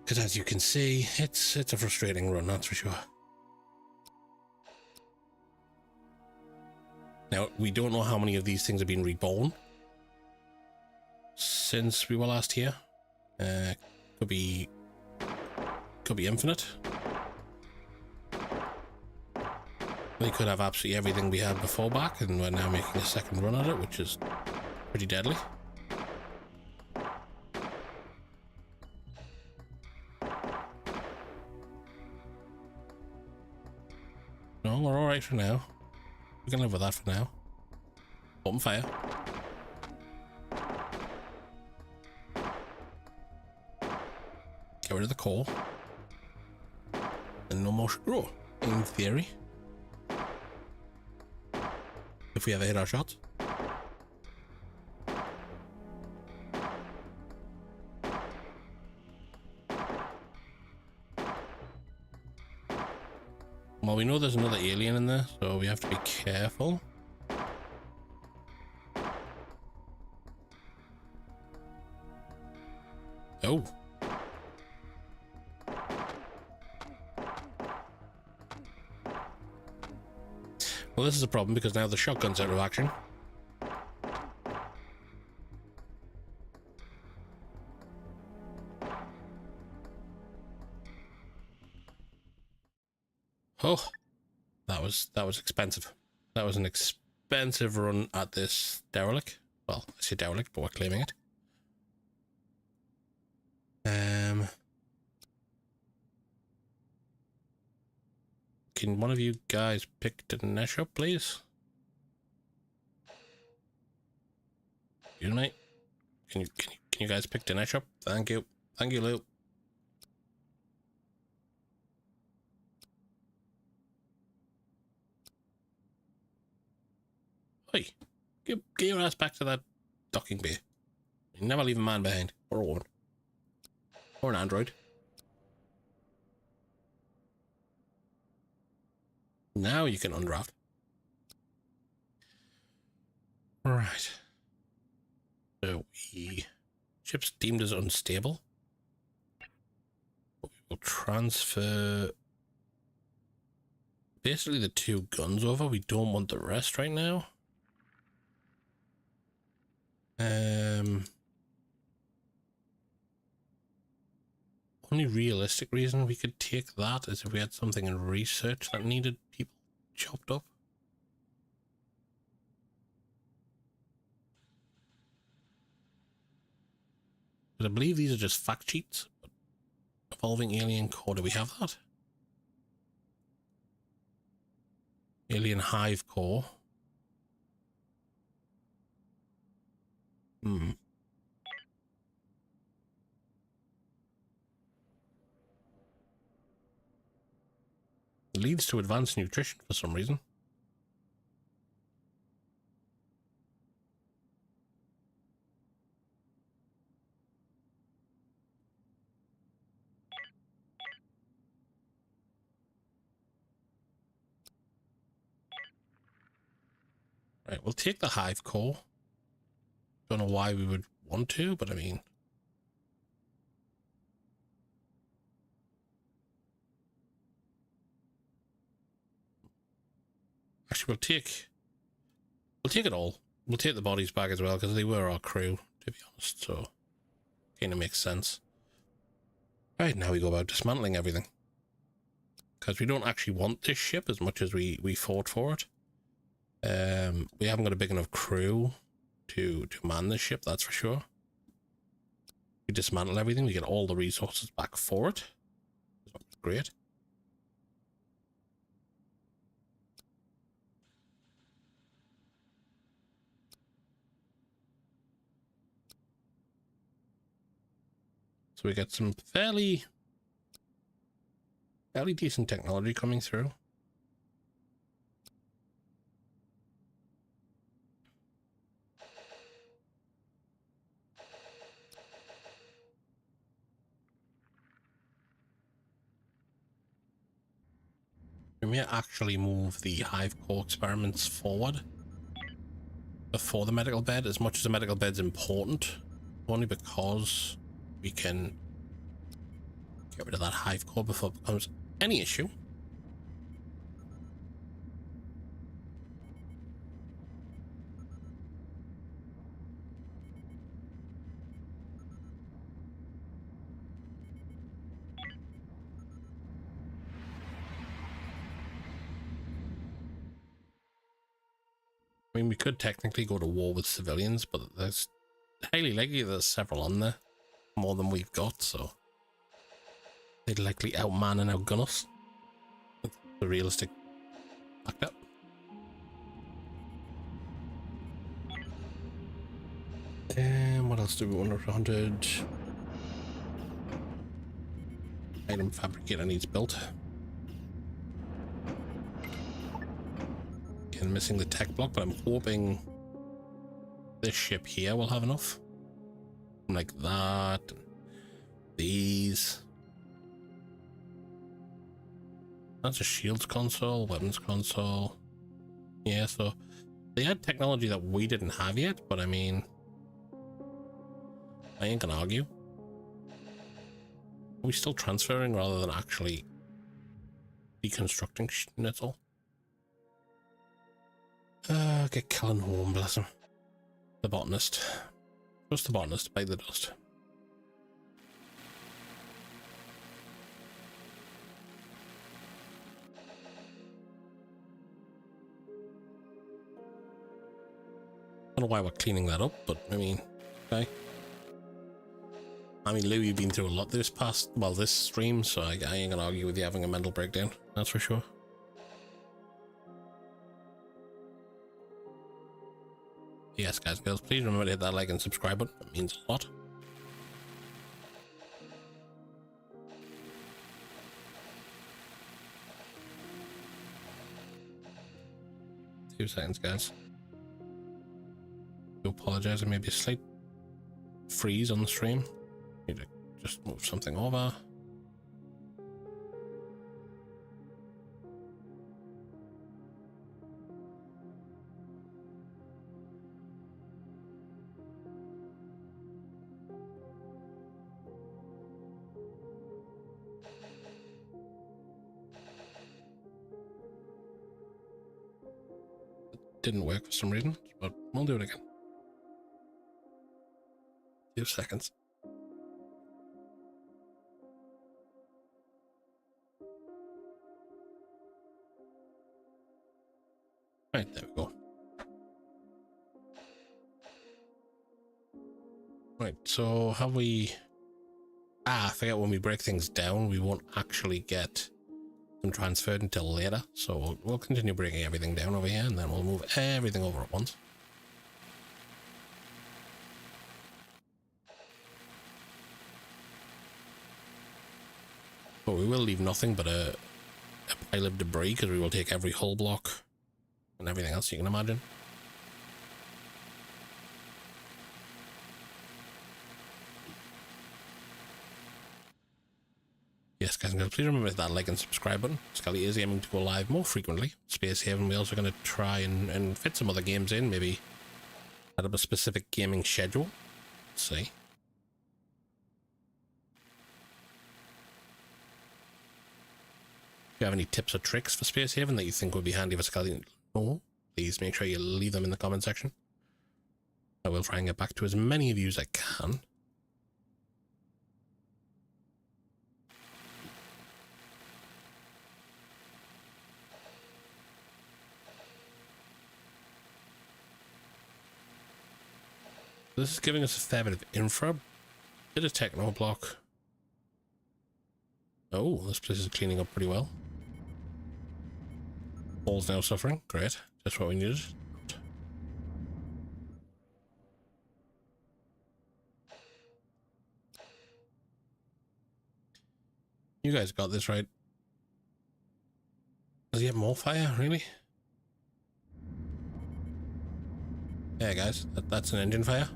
Because as you can see, it's a frustrating run, that's for sure. Now, we don't know how many of these things have been reborn since we were last here. Could be infinite. They could have absolutely everything we had before back, and we're now making a second run at it, which is pretty deadly. No, we're alright for now. We can live with that for now. Open fire. Get rid of the core. And no more should grow, in theory. If we ever hit our shots. Well, we know there's another alien in there, so we have to be careful. Oh. Well, this is a problem because now the shotgun's out of action. Oh, that was expensive. That was an expensive run at this derelict. Well, I say derelict, but we're claiming it. Can one of you guys pick Dinesh up, please? You mate? Can you guys pick Dinesh up? Thank you. Thank you, Lou. Hey, get your ass back to that docking bay. You never leave a man behind, or a woman, or an android. Now you can undraft. Right. So ship's deemed as unstable. But we will transfer basically the 2 guns over. We don't want the rest right now. Only realistic reason we could take that is if we had something in research that needed people chopped up. But I believe these are just fact sheets. Evolving alien core, do we have that? Alien hive core. It leads to advanced nutrition for some reason. Right, we'll take the hive core. Don't know why we would want to, but I mean... Actually, we'll take it all. We'll take the bodies back as well, because they were our crew, to be honest, so kind of makes sense. Right, now we go about dismantling everything. Because we don't actually want this ship as much as we fought for it. We haven't got a big enough crew to man this ship, that's for sure. We dismantle everything, we get all the resources back for it. That's great. So we get some fairly decent technology coming through. We may actually move the hive core experiments forward before the medical bed, as much as the medical bed's important, only because we can get rid of that hive core before it becomes any issue. I mean, we could technically go to war with civilians, but there's highly likely there's several on there, more than we've got, so they'd likely outman and outgun us. That's the realistic factor. And what else do we want? 100 item fabricator needs built. Again, missing the tech block, but I'm hoping this ship here will have enough. Like that. These. That's a shields console, weapons console. Yeah, so they had technology that we didn't have yet, but I mean, I ain't gonna argue. Are we still transferring rather than actually deconstructing that's all? Get Cullen home, bless him. The botanist. Trust the botanist, bite the dust. I don't know why we're cleaning that up, but I mean, okay. I mean, Lou, you've been through a lot this this stream, so I ain't gonna argue with you having a mental breakdown, that's for sure. Yes, guys and girls, please remember to hit that like and subscribe button. It means a lot. Two seconds, guys. I do apologize, there may be a slight freeze on the stream. Need to just move something over. Didn't work for some reason, but we'll do it again. 2 seconds. Right, there we go. Right, so have we... I forget, when we break things down, we won't actually get them transferred until later. So we'll continue breaking everything down over here, and then we'll move everything over at once. But we will leave nothing but a pile of debris, because we will take every hull block and everything else you can imagine. Yes, guys and girls, please remember that like and subscribe button. Skele is aiming to go live more frequently. Skele Haven, we're also going to try and fit some other games in, maybe set up a specific gaming schedule. Let's see. If you have any tips or tricks for Skele Haven that you think would be handy for Skele, please make sure you leave them in the comment section. I will try and get back to as many of you as I can. This is giving us a fair bit of infra, bit of techno block. Oh, this place is cleaning up pretty well. All's now suffering, great, just what we needed. You guys got this right. Does he have more fire, really? Yeah, guys, that's an engine fire.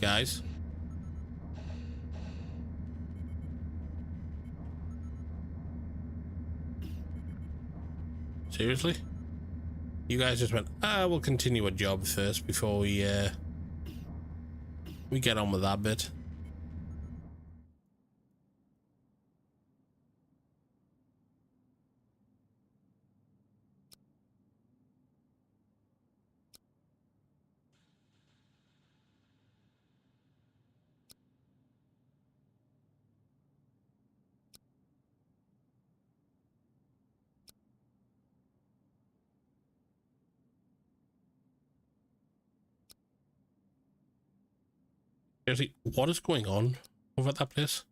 Guys. Seriously? You guys just went, we'll continue a job first before we get on with that bit. Seriously, what is going on over at that place?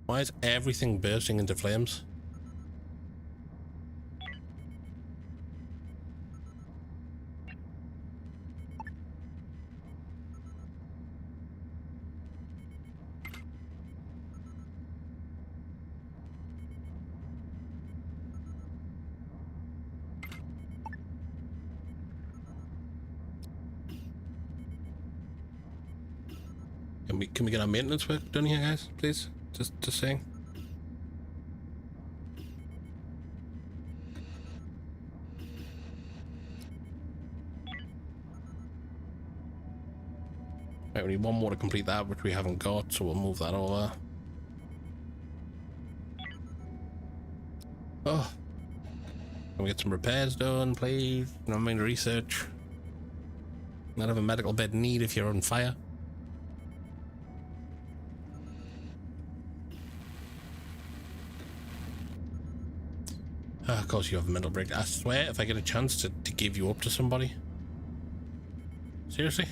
Why is everything bursting into flames? Can we get our maintenance work done here, guys, please? Just saying. Right, we need one more to complete that, which we haven't got, so we'll move that over. Oh, can we get some repairs done, please? No main research. Not have a medical bed need if you're on fire. Of course you have a mental break. I swear, if I get a chance to give you up to somebody. Seriously?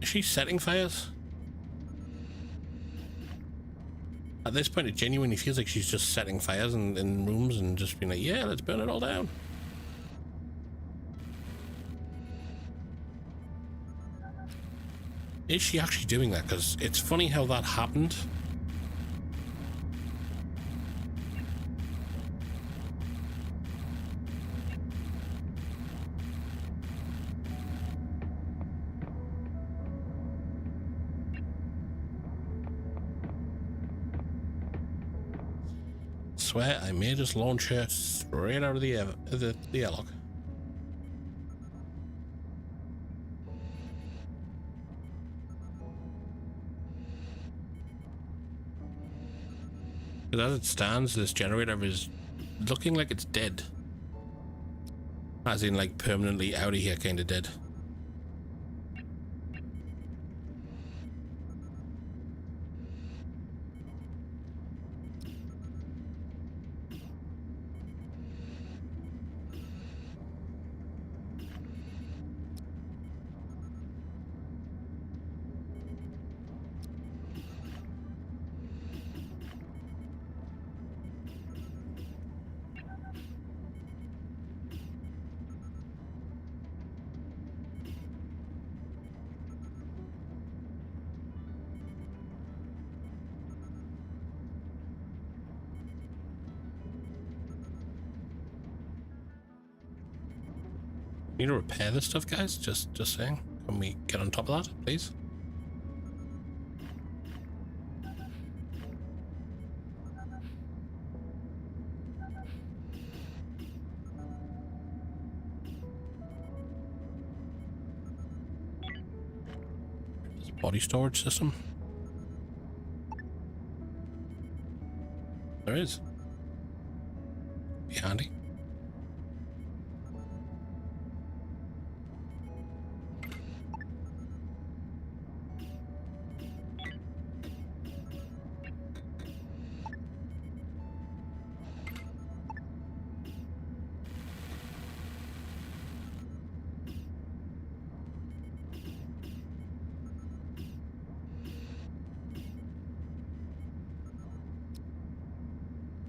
Is she setting fires? At this point, it genuinely feels like she's just setting fires in rooms and just being like, yeah, let's burn it all down. Is she actually doing that? Because it's funny how that happened. Swear I may just launch her straight out of the airlock. Because as it stands, this generator is looking like it's dead. As in, like, permanently out of here kind of dead. Need to repair this stuff, guys? Just saying. Can we get on top of that, please? There's a body storage system. There is. Be handy.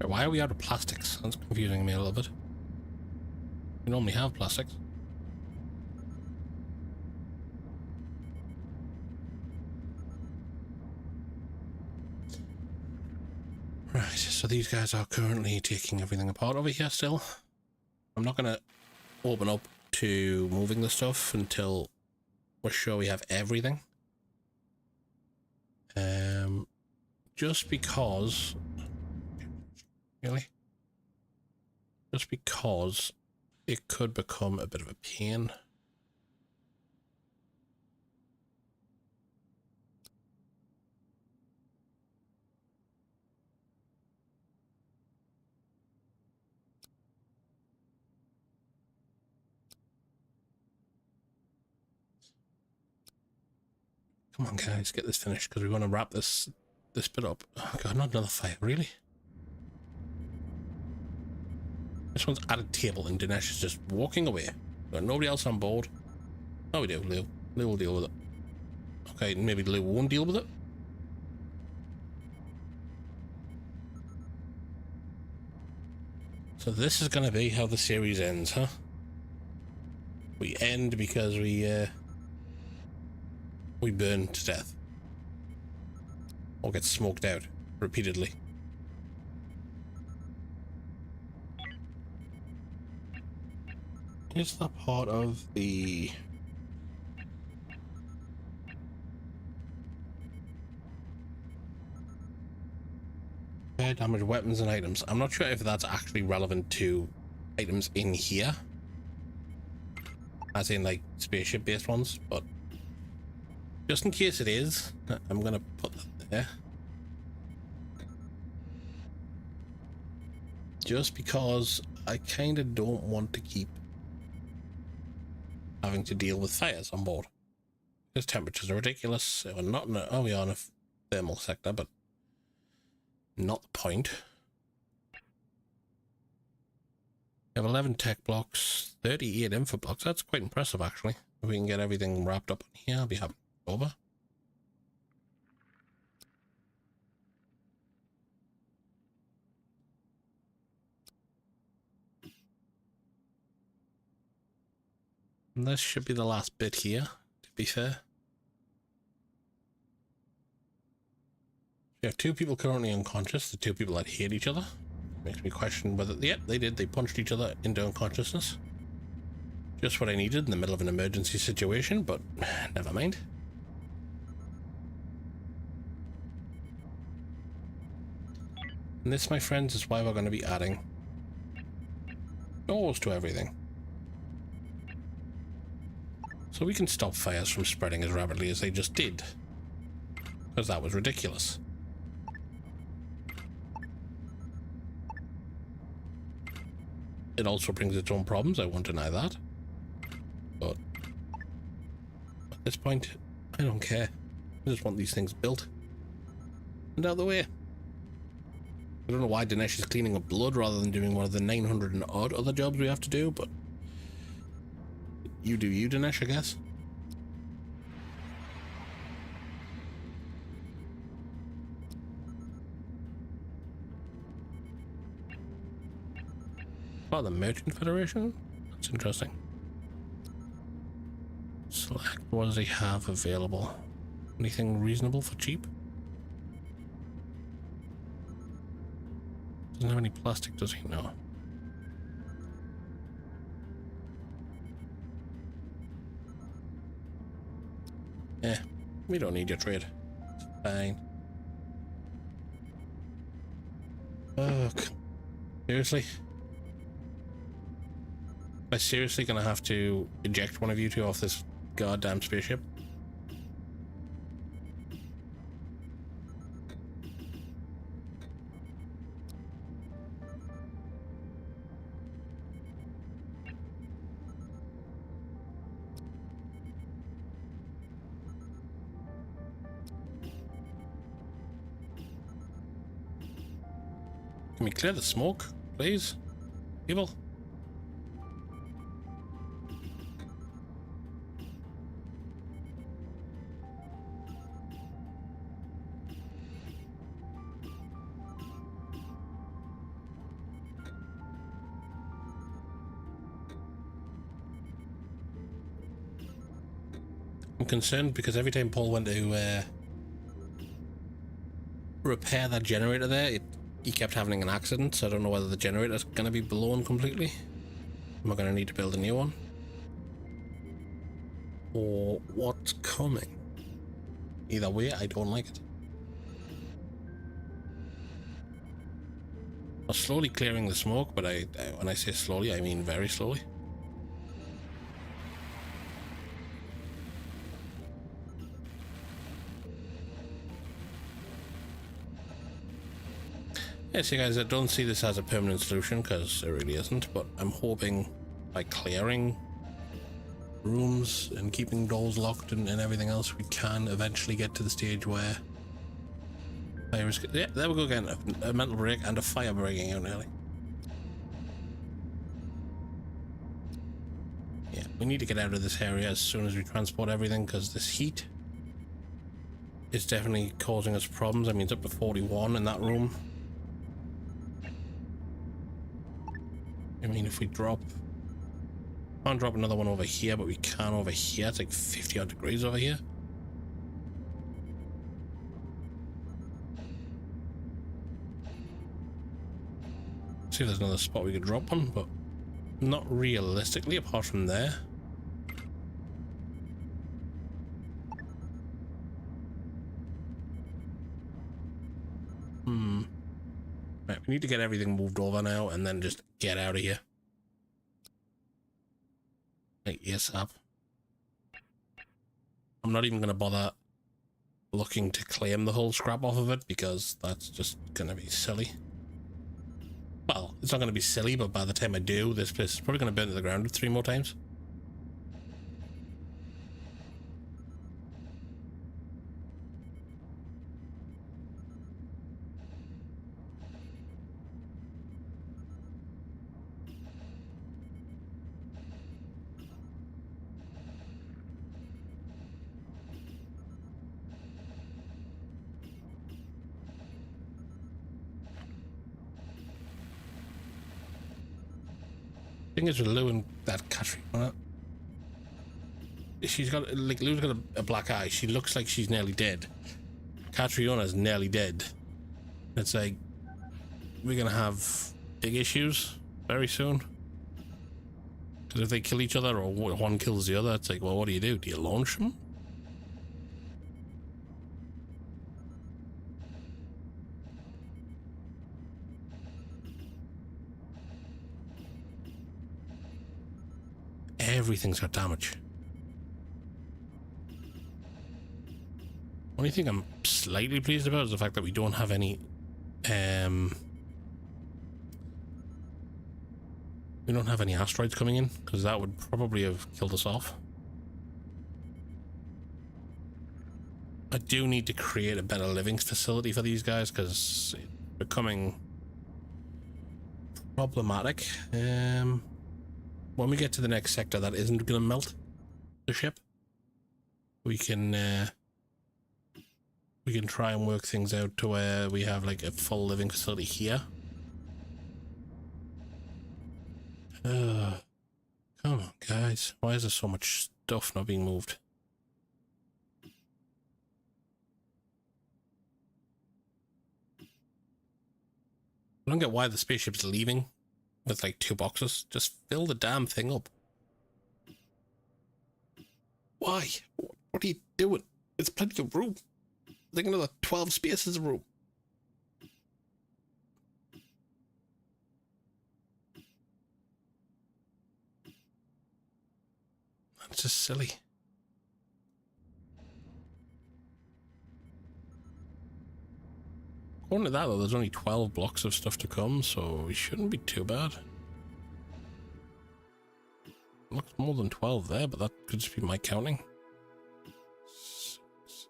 Why are we out of plastics? That's confusing me a little bit. We normally have plastics. Right, so these guys are currently taking everything apart over here still. I'm not going to open up to moving the stuff until we're sure we have everything. Just because... Really? Just because it could become a bit of a pain. Come on, guys, get this finished because we want to wrap this bit up. Oh god, not another fire, really? This one's at a table and Dinesh is just walking away. Got nobody else on board. Oh, we do, Lou. Lou will deal with it. Okay, maybe Lou won't deal with it. So this is going to be how the series ends, huh? We end because we burn to death. Or get smoked out repeatedly. Is that part of the... damaged weapons and items? I'm not sure if that's actually relevant to items in here. As in, like, spaceship-based ones, but... just in case it is, I'm gonna put that there. Just because I kind of don't want to keep having to deal with fires on board. Because temperatures are ridiculous. We're not in a, oh, we are in a thermal sector, but not the point. We have 11 tech blocks, 38 info blocks. That's quite impressive, actually. If we can get everything wrapped up in here, I'll be happy. Over. And this should be the last bit here, to be fair. We have two people currently unconscious, the two people that hate each other. Makes me question whether... yep, they did. They punched each other into unconsciousness. Just what I needed in the middle of an emergency situation, but never mind. And this, my friends, is why we're going to be adding doors to everything. So we can stop fires from spreading as rapidly as they just did. Because that was ridiculous. It also brings its own problems, I won't deny that. But at this point, I don't care. I just want these things built and out of the way. I don't know why Dinesh is cleaning up blood rather than doing one of the 900 and odd other jobs we have to do, but you do you, Dinesh, I guess. Oh, the Merchant Federation? That's interesting. Select what does he have available? Anything reasonable for cheap? Doesn't have any plastic, does he? No. We don't need your trade. It's fine. Fuck. Seriously? Am I seriously gonna have to eject one of you two off this goddamn spaceship? Can we clear the smoke, please? People? I'm concerned because every time Paul went to repair that generator there, he kept having an accident, so I don't know whether the generator's going to be blown completely. Am I going to need to build a new one? Or what's coming? Either way, I don't like it. I'm slowly clearing the smoke, but when I say slowly, I mean very slowly. Yes, you guys, I don't see this as a permanent solution because it really isn't, but I'm hoping by clearing rooms and keeping doors locked and everything else, we can eventually get to the stage where fire is... Yeah, there we go again. A mental break and a fire breaking out nearly. Yeah, we need to get out of this area as soon as we transport everything because this heat is definitely causing us problems. I mean, it's up to 41 in that room. I mean, if we drop... Can't drop another one over here, but we can over here. It's like 50 odd degrees over here. See if there's another spot we could drop one, but not realistically apart from there. Right, we need to get everything moved over now and then just get out of here. Like, yes, up. I'm not even going to bother looking to claim the whole scrap off of it because that's just going to be silly. Well, it's not going to be silly, but by the time I do, this place is probably going to burn to the ground 3 more times. Thing is with Lou and that Katrina, she's got, like, Lou's got a black eye. She looks like she's nearly dead. Catriona's nearly dead. It's like we're gonna have big issues very soon. Because if they kill each other or one kills the other, it's like, well, what do? Do you launch them? Everything's got damage. Only thing I'm slightly pleased about is the fact that we don't have any we don't have any asteroids coming in, because that would probably have killed us off. I do need to create a better living facility for these guys because it's becoming problematic. When we get to the next sector that isn't going to melt the ship, we can try and work things out to where we have like a full living facility here. Come on, guys. Why is there so much stuff not being moved? I don't get why the spaceship's leaving with like 2 boxes. Just fill the damn thing up. Why? What What are you doing? There's plenty of room. I think another 12 spaces of room. That's just silly. According to that, though, there's only 12 blocks of stuff to come, so it shouldn't be too bad. Looks more than 12 there, but that could just be my counting. 6,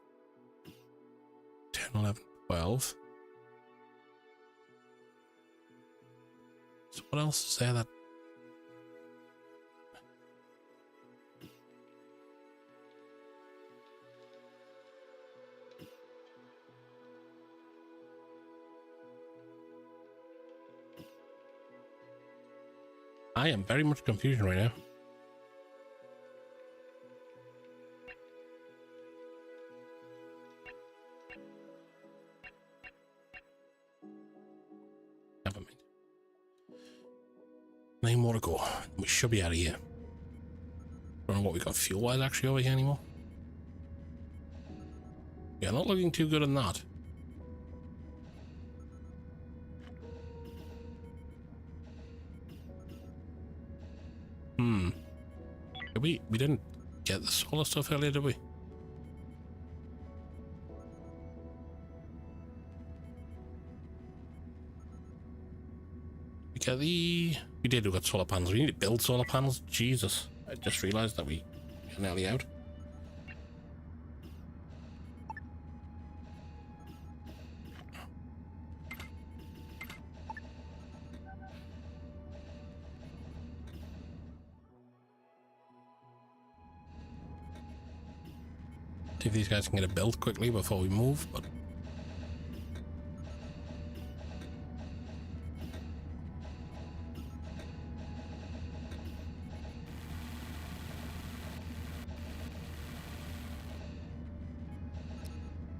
10, 11, 12. So what else is there that... I am very much confusion right now. Never mind. 9 more to go. We should be out of here. Don't know what we got fuel-wise actually over here anymore. Yeah, not looking too good on that. Did we didn't get the solar stuff earlier, did we? We got the... We did, we got solar panels. We need to build solar panels. Jesus. I just realized that we are nearly out. See if these guys can get it built quickly before we move, but...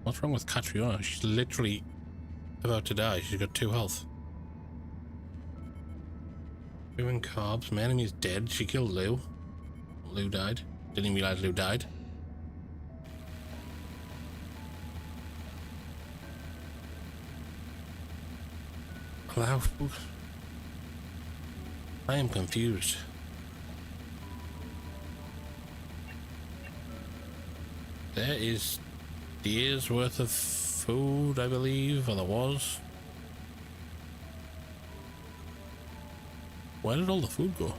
What's wrong with Catriona? She's literally about to die. She's got 2 health. Doing carbs. My enemy is dead. She killed Lou. Lou died. Didn't even realize Lou died. Allow food. I am confused. There is days worth of food, I believe, or there was. Where did all the food go?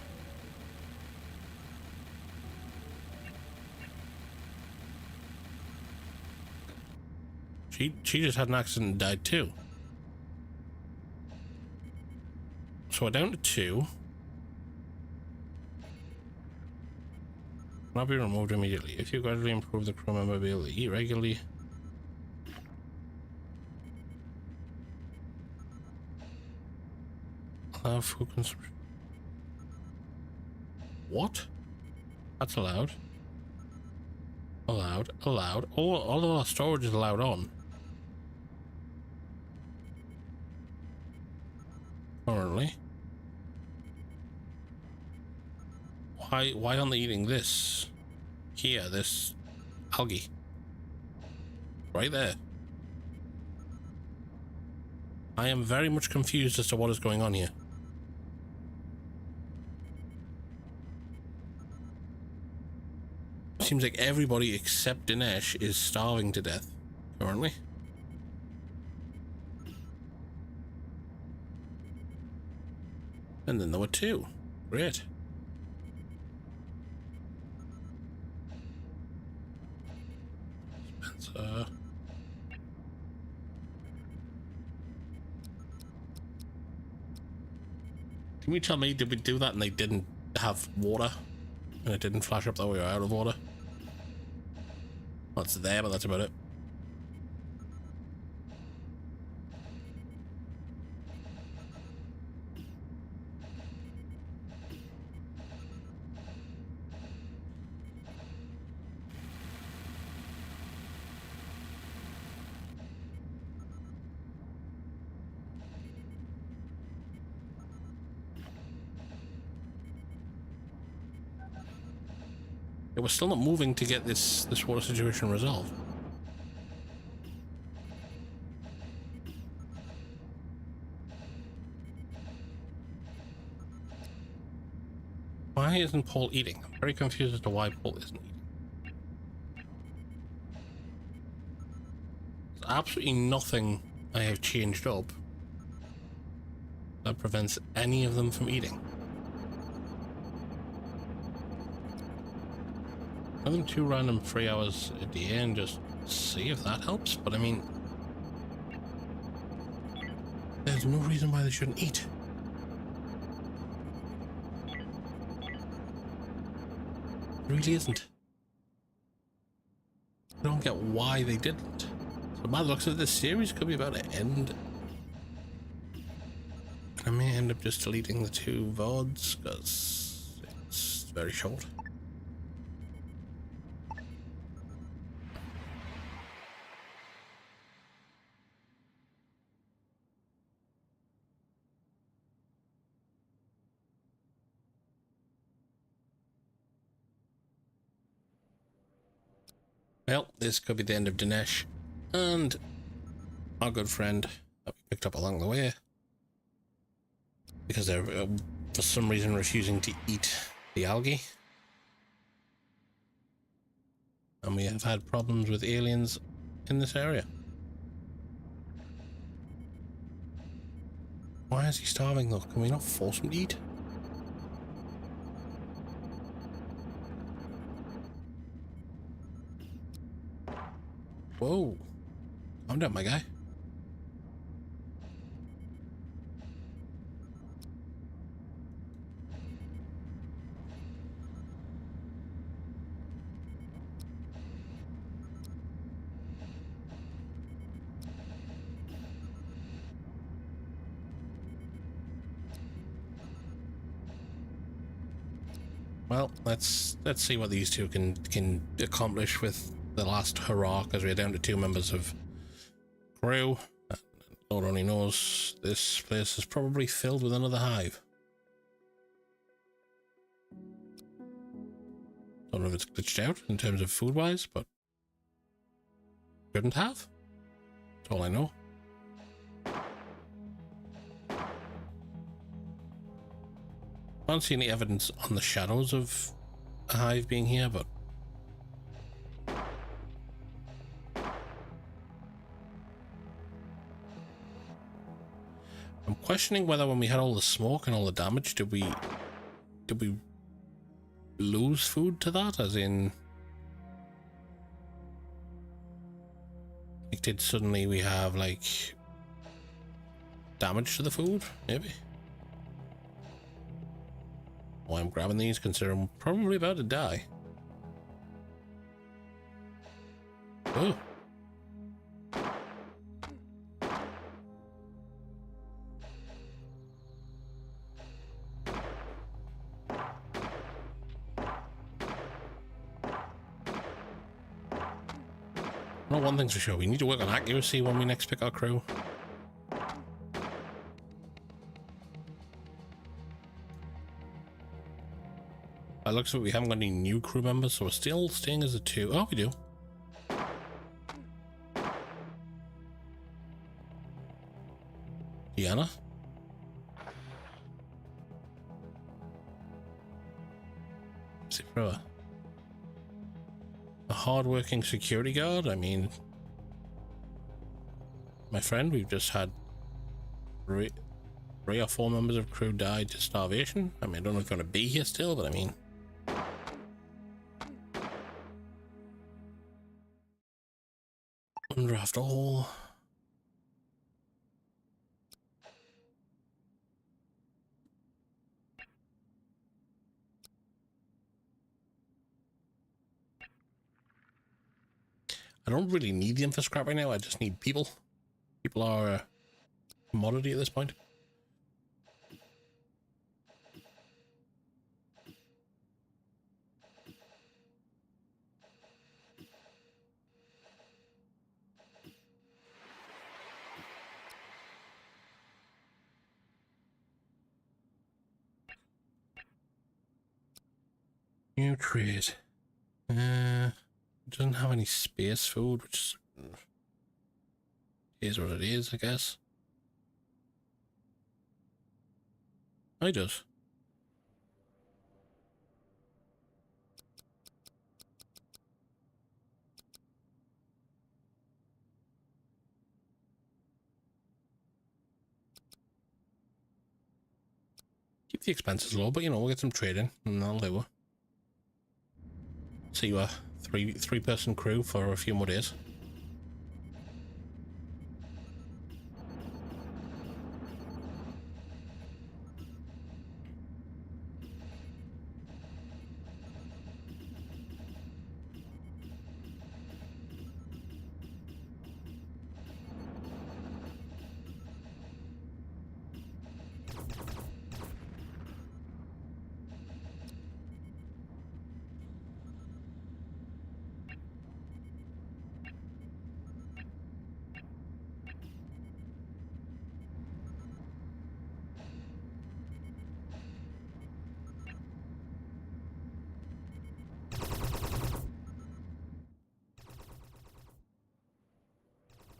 She just had an accident and died too. So we're down to 2. Not be removed immediately. If you gradually improve the crew member, be able to eat regularly. Allow food consumption. What? That's allowed. Allowed. Allowed. All of our storage is allowed on. Currently. Why aren't they eating this? Here, this algae. Right there. I am very much confused as to what is going on here. Seems like everybody except Dinesh is starving to death currently. And then there were 2. Great. Spencer. Can you tell me, did we do that and they didn't have water? And it didn't flash up that we were out of water? Well, it's there, but that's about it. We're still not moving to get this water situation resolved. Why isn't Paul eating? I'm very confused as to why Paul isn't eating. There's absolutely nothing I have changed up that prevents any of them from eating. Give them 2 random 3 hours a day and just see if that helps, but I mean, there's no reason why they shouldn't eat. There really isn't. I don't get why they didn't. So by the looks of this series, could be about to end. I may end up just deleting the 2 VODs because it's very short. Well, this could be the end of Dinesh and our good friend that we picked up along the way, because they're for some reason refusing to eat the algae. And we have had problems with aliens in this area. Why is he starving though? Can we not force him to eat? Whoa. Calm down, my guy. Well, let's see what these two can accomplish with the last hurrah, because we're down to 2 members of crew. Lord only knows this place is probably filled with another hive. Don't know if it's glitched out in terms of food wise, but couldn't have. That's all I know. I don't see any evidence on the shadows of a hive being here, but I'm questioning whether when we had all the smoke and all the damage, did we lose food to that? As in, like, did suddenly we have like damage to the food? Maybe. Well, I'm grabbing these, considering I'm probably about to die. Oh. Well, one thing's for sure, we need to work on accuracy when we next pick our crew. It looks like we haven't got any new crew members, so we're still staying as a 2. Oh, we do. Diana? Is it for a hard-working security guard? I mean, my friend, we've just had 3 or 4 members of crew died to starvation. I mean, I don't know if you want to be here still, but I mean, wonder after all. I don't really need the info scrap right now, I just need people. People are a commodity at this point. New trade. Doesn't have any space food, which is what it is, I guess. Oh, it does. Keep the expenses low, but you know, we'll get some trading and that'll do it. So you are three-person crew for a few more days.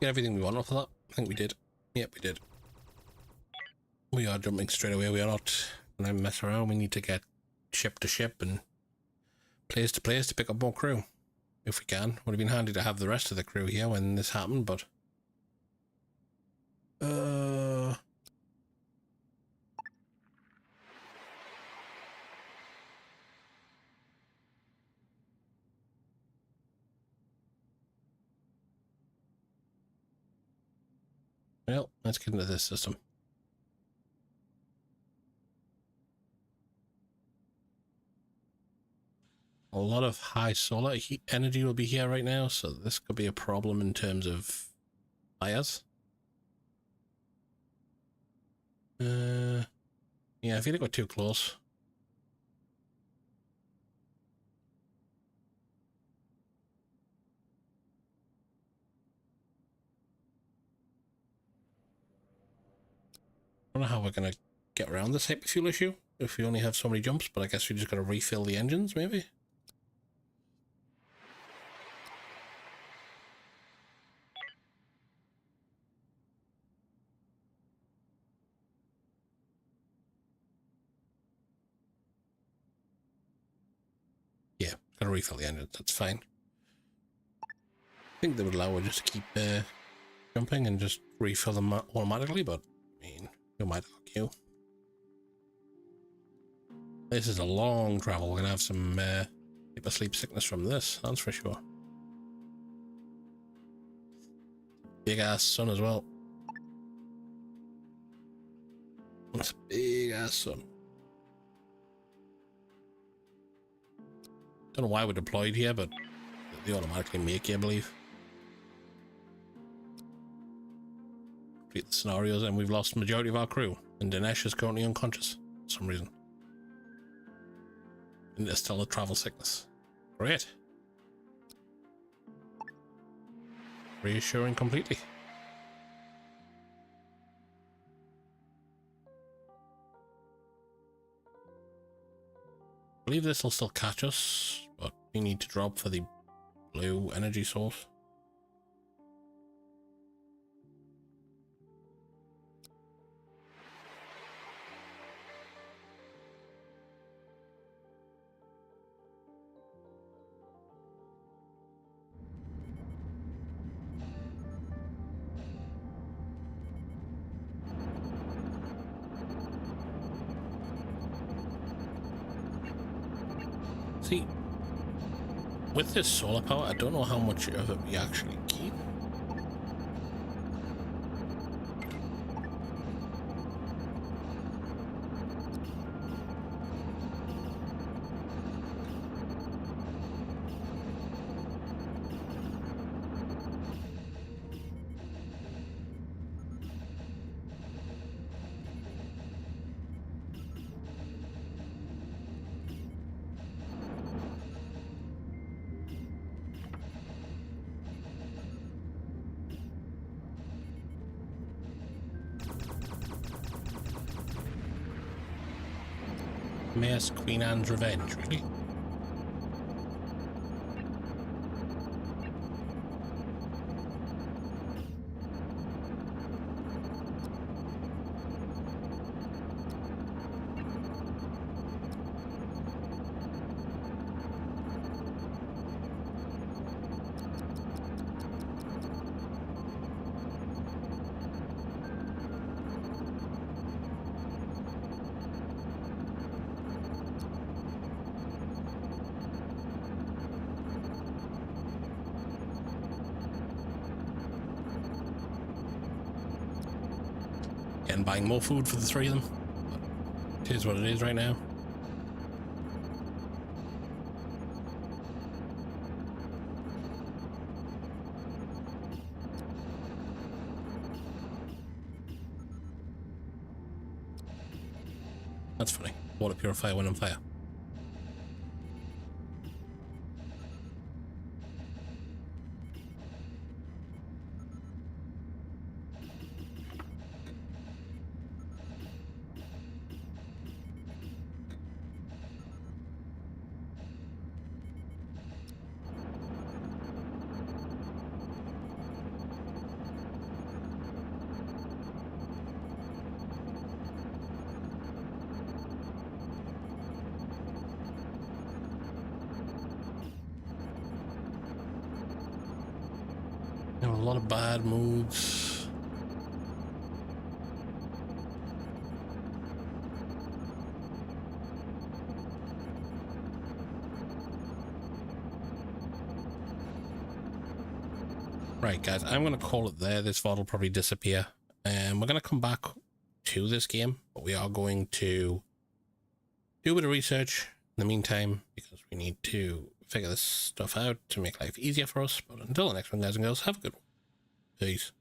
Get everything we want off of that? I think we did. Yep, we did. We are jumping straight away. We are not going to mess around. We need to get ship to ship and place to place to pick up more crew. If we can. Would have been handy to have the rest of the crew here when this happened, but... Well, let's get into this system. A lot of high solar heat energy will be here right now, so this could be a problem in terms of fires. Yeah, I feel like we're too close. I don't know how we're going to get around this hyperfuel issue if we only have so many jumps, but I guess we just got to refill the engines, maybe? Yeah, got to refill the engines, that's fine. I think they would allow us just to keep jumping and just refill them automatically, but I mean, who might argue? This is a long travel. We're gonna have some sleep sickness from this, that's for sure. Big ass sun as well. That's a big ass sun. Don't know why we're deployed here, but they automatically make you, I believe. Complete the scenarios, and we've lost the majority of our crew. And Dinesh is currently unconscious for some reason. And there's still a travel sickness. Great. Reassuring completely. I believe this will still catch us, but we need to drop for the blue energy source. See, with this solar power, I don't know how much of it we actually keep. Mayor's Queen Anne's Revenge, really? and buying more food for the three of them. But it is what it is right now. That's funny. Water purifier when on fire. A lot of bad moods. Right, guys, I'm going to call it there. This VOD will probably disappear. And we're going to come back to this game, but we are going to do a bit of research in the meantime, because we need to figure this stuff out to make life easier for us. But until the next one, guys and girls, have a good one. Peace.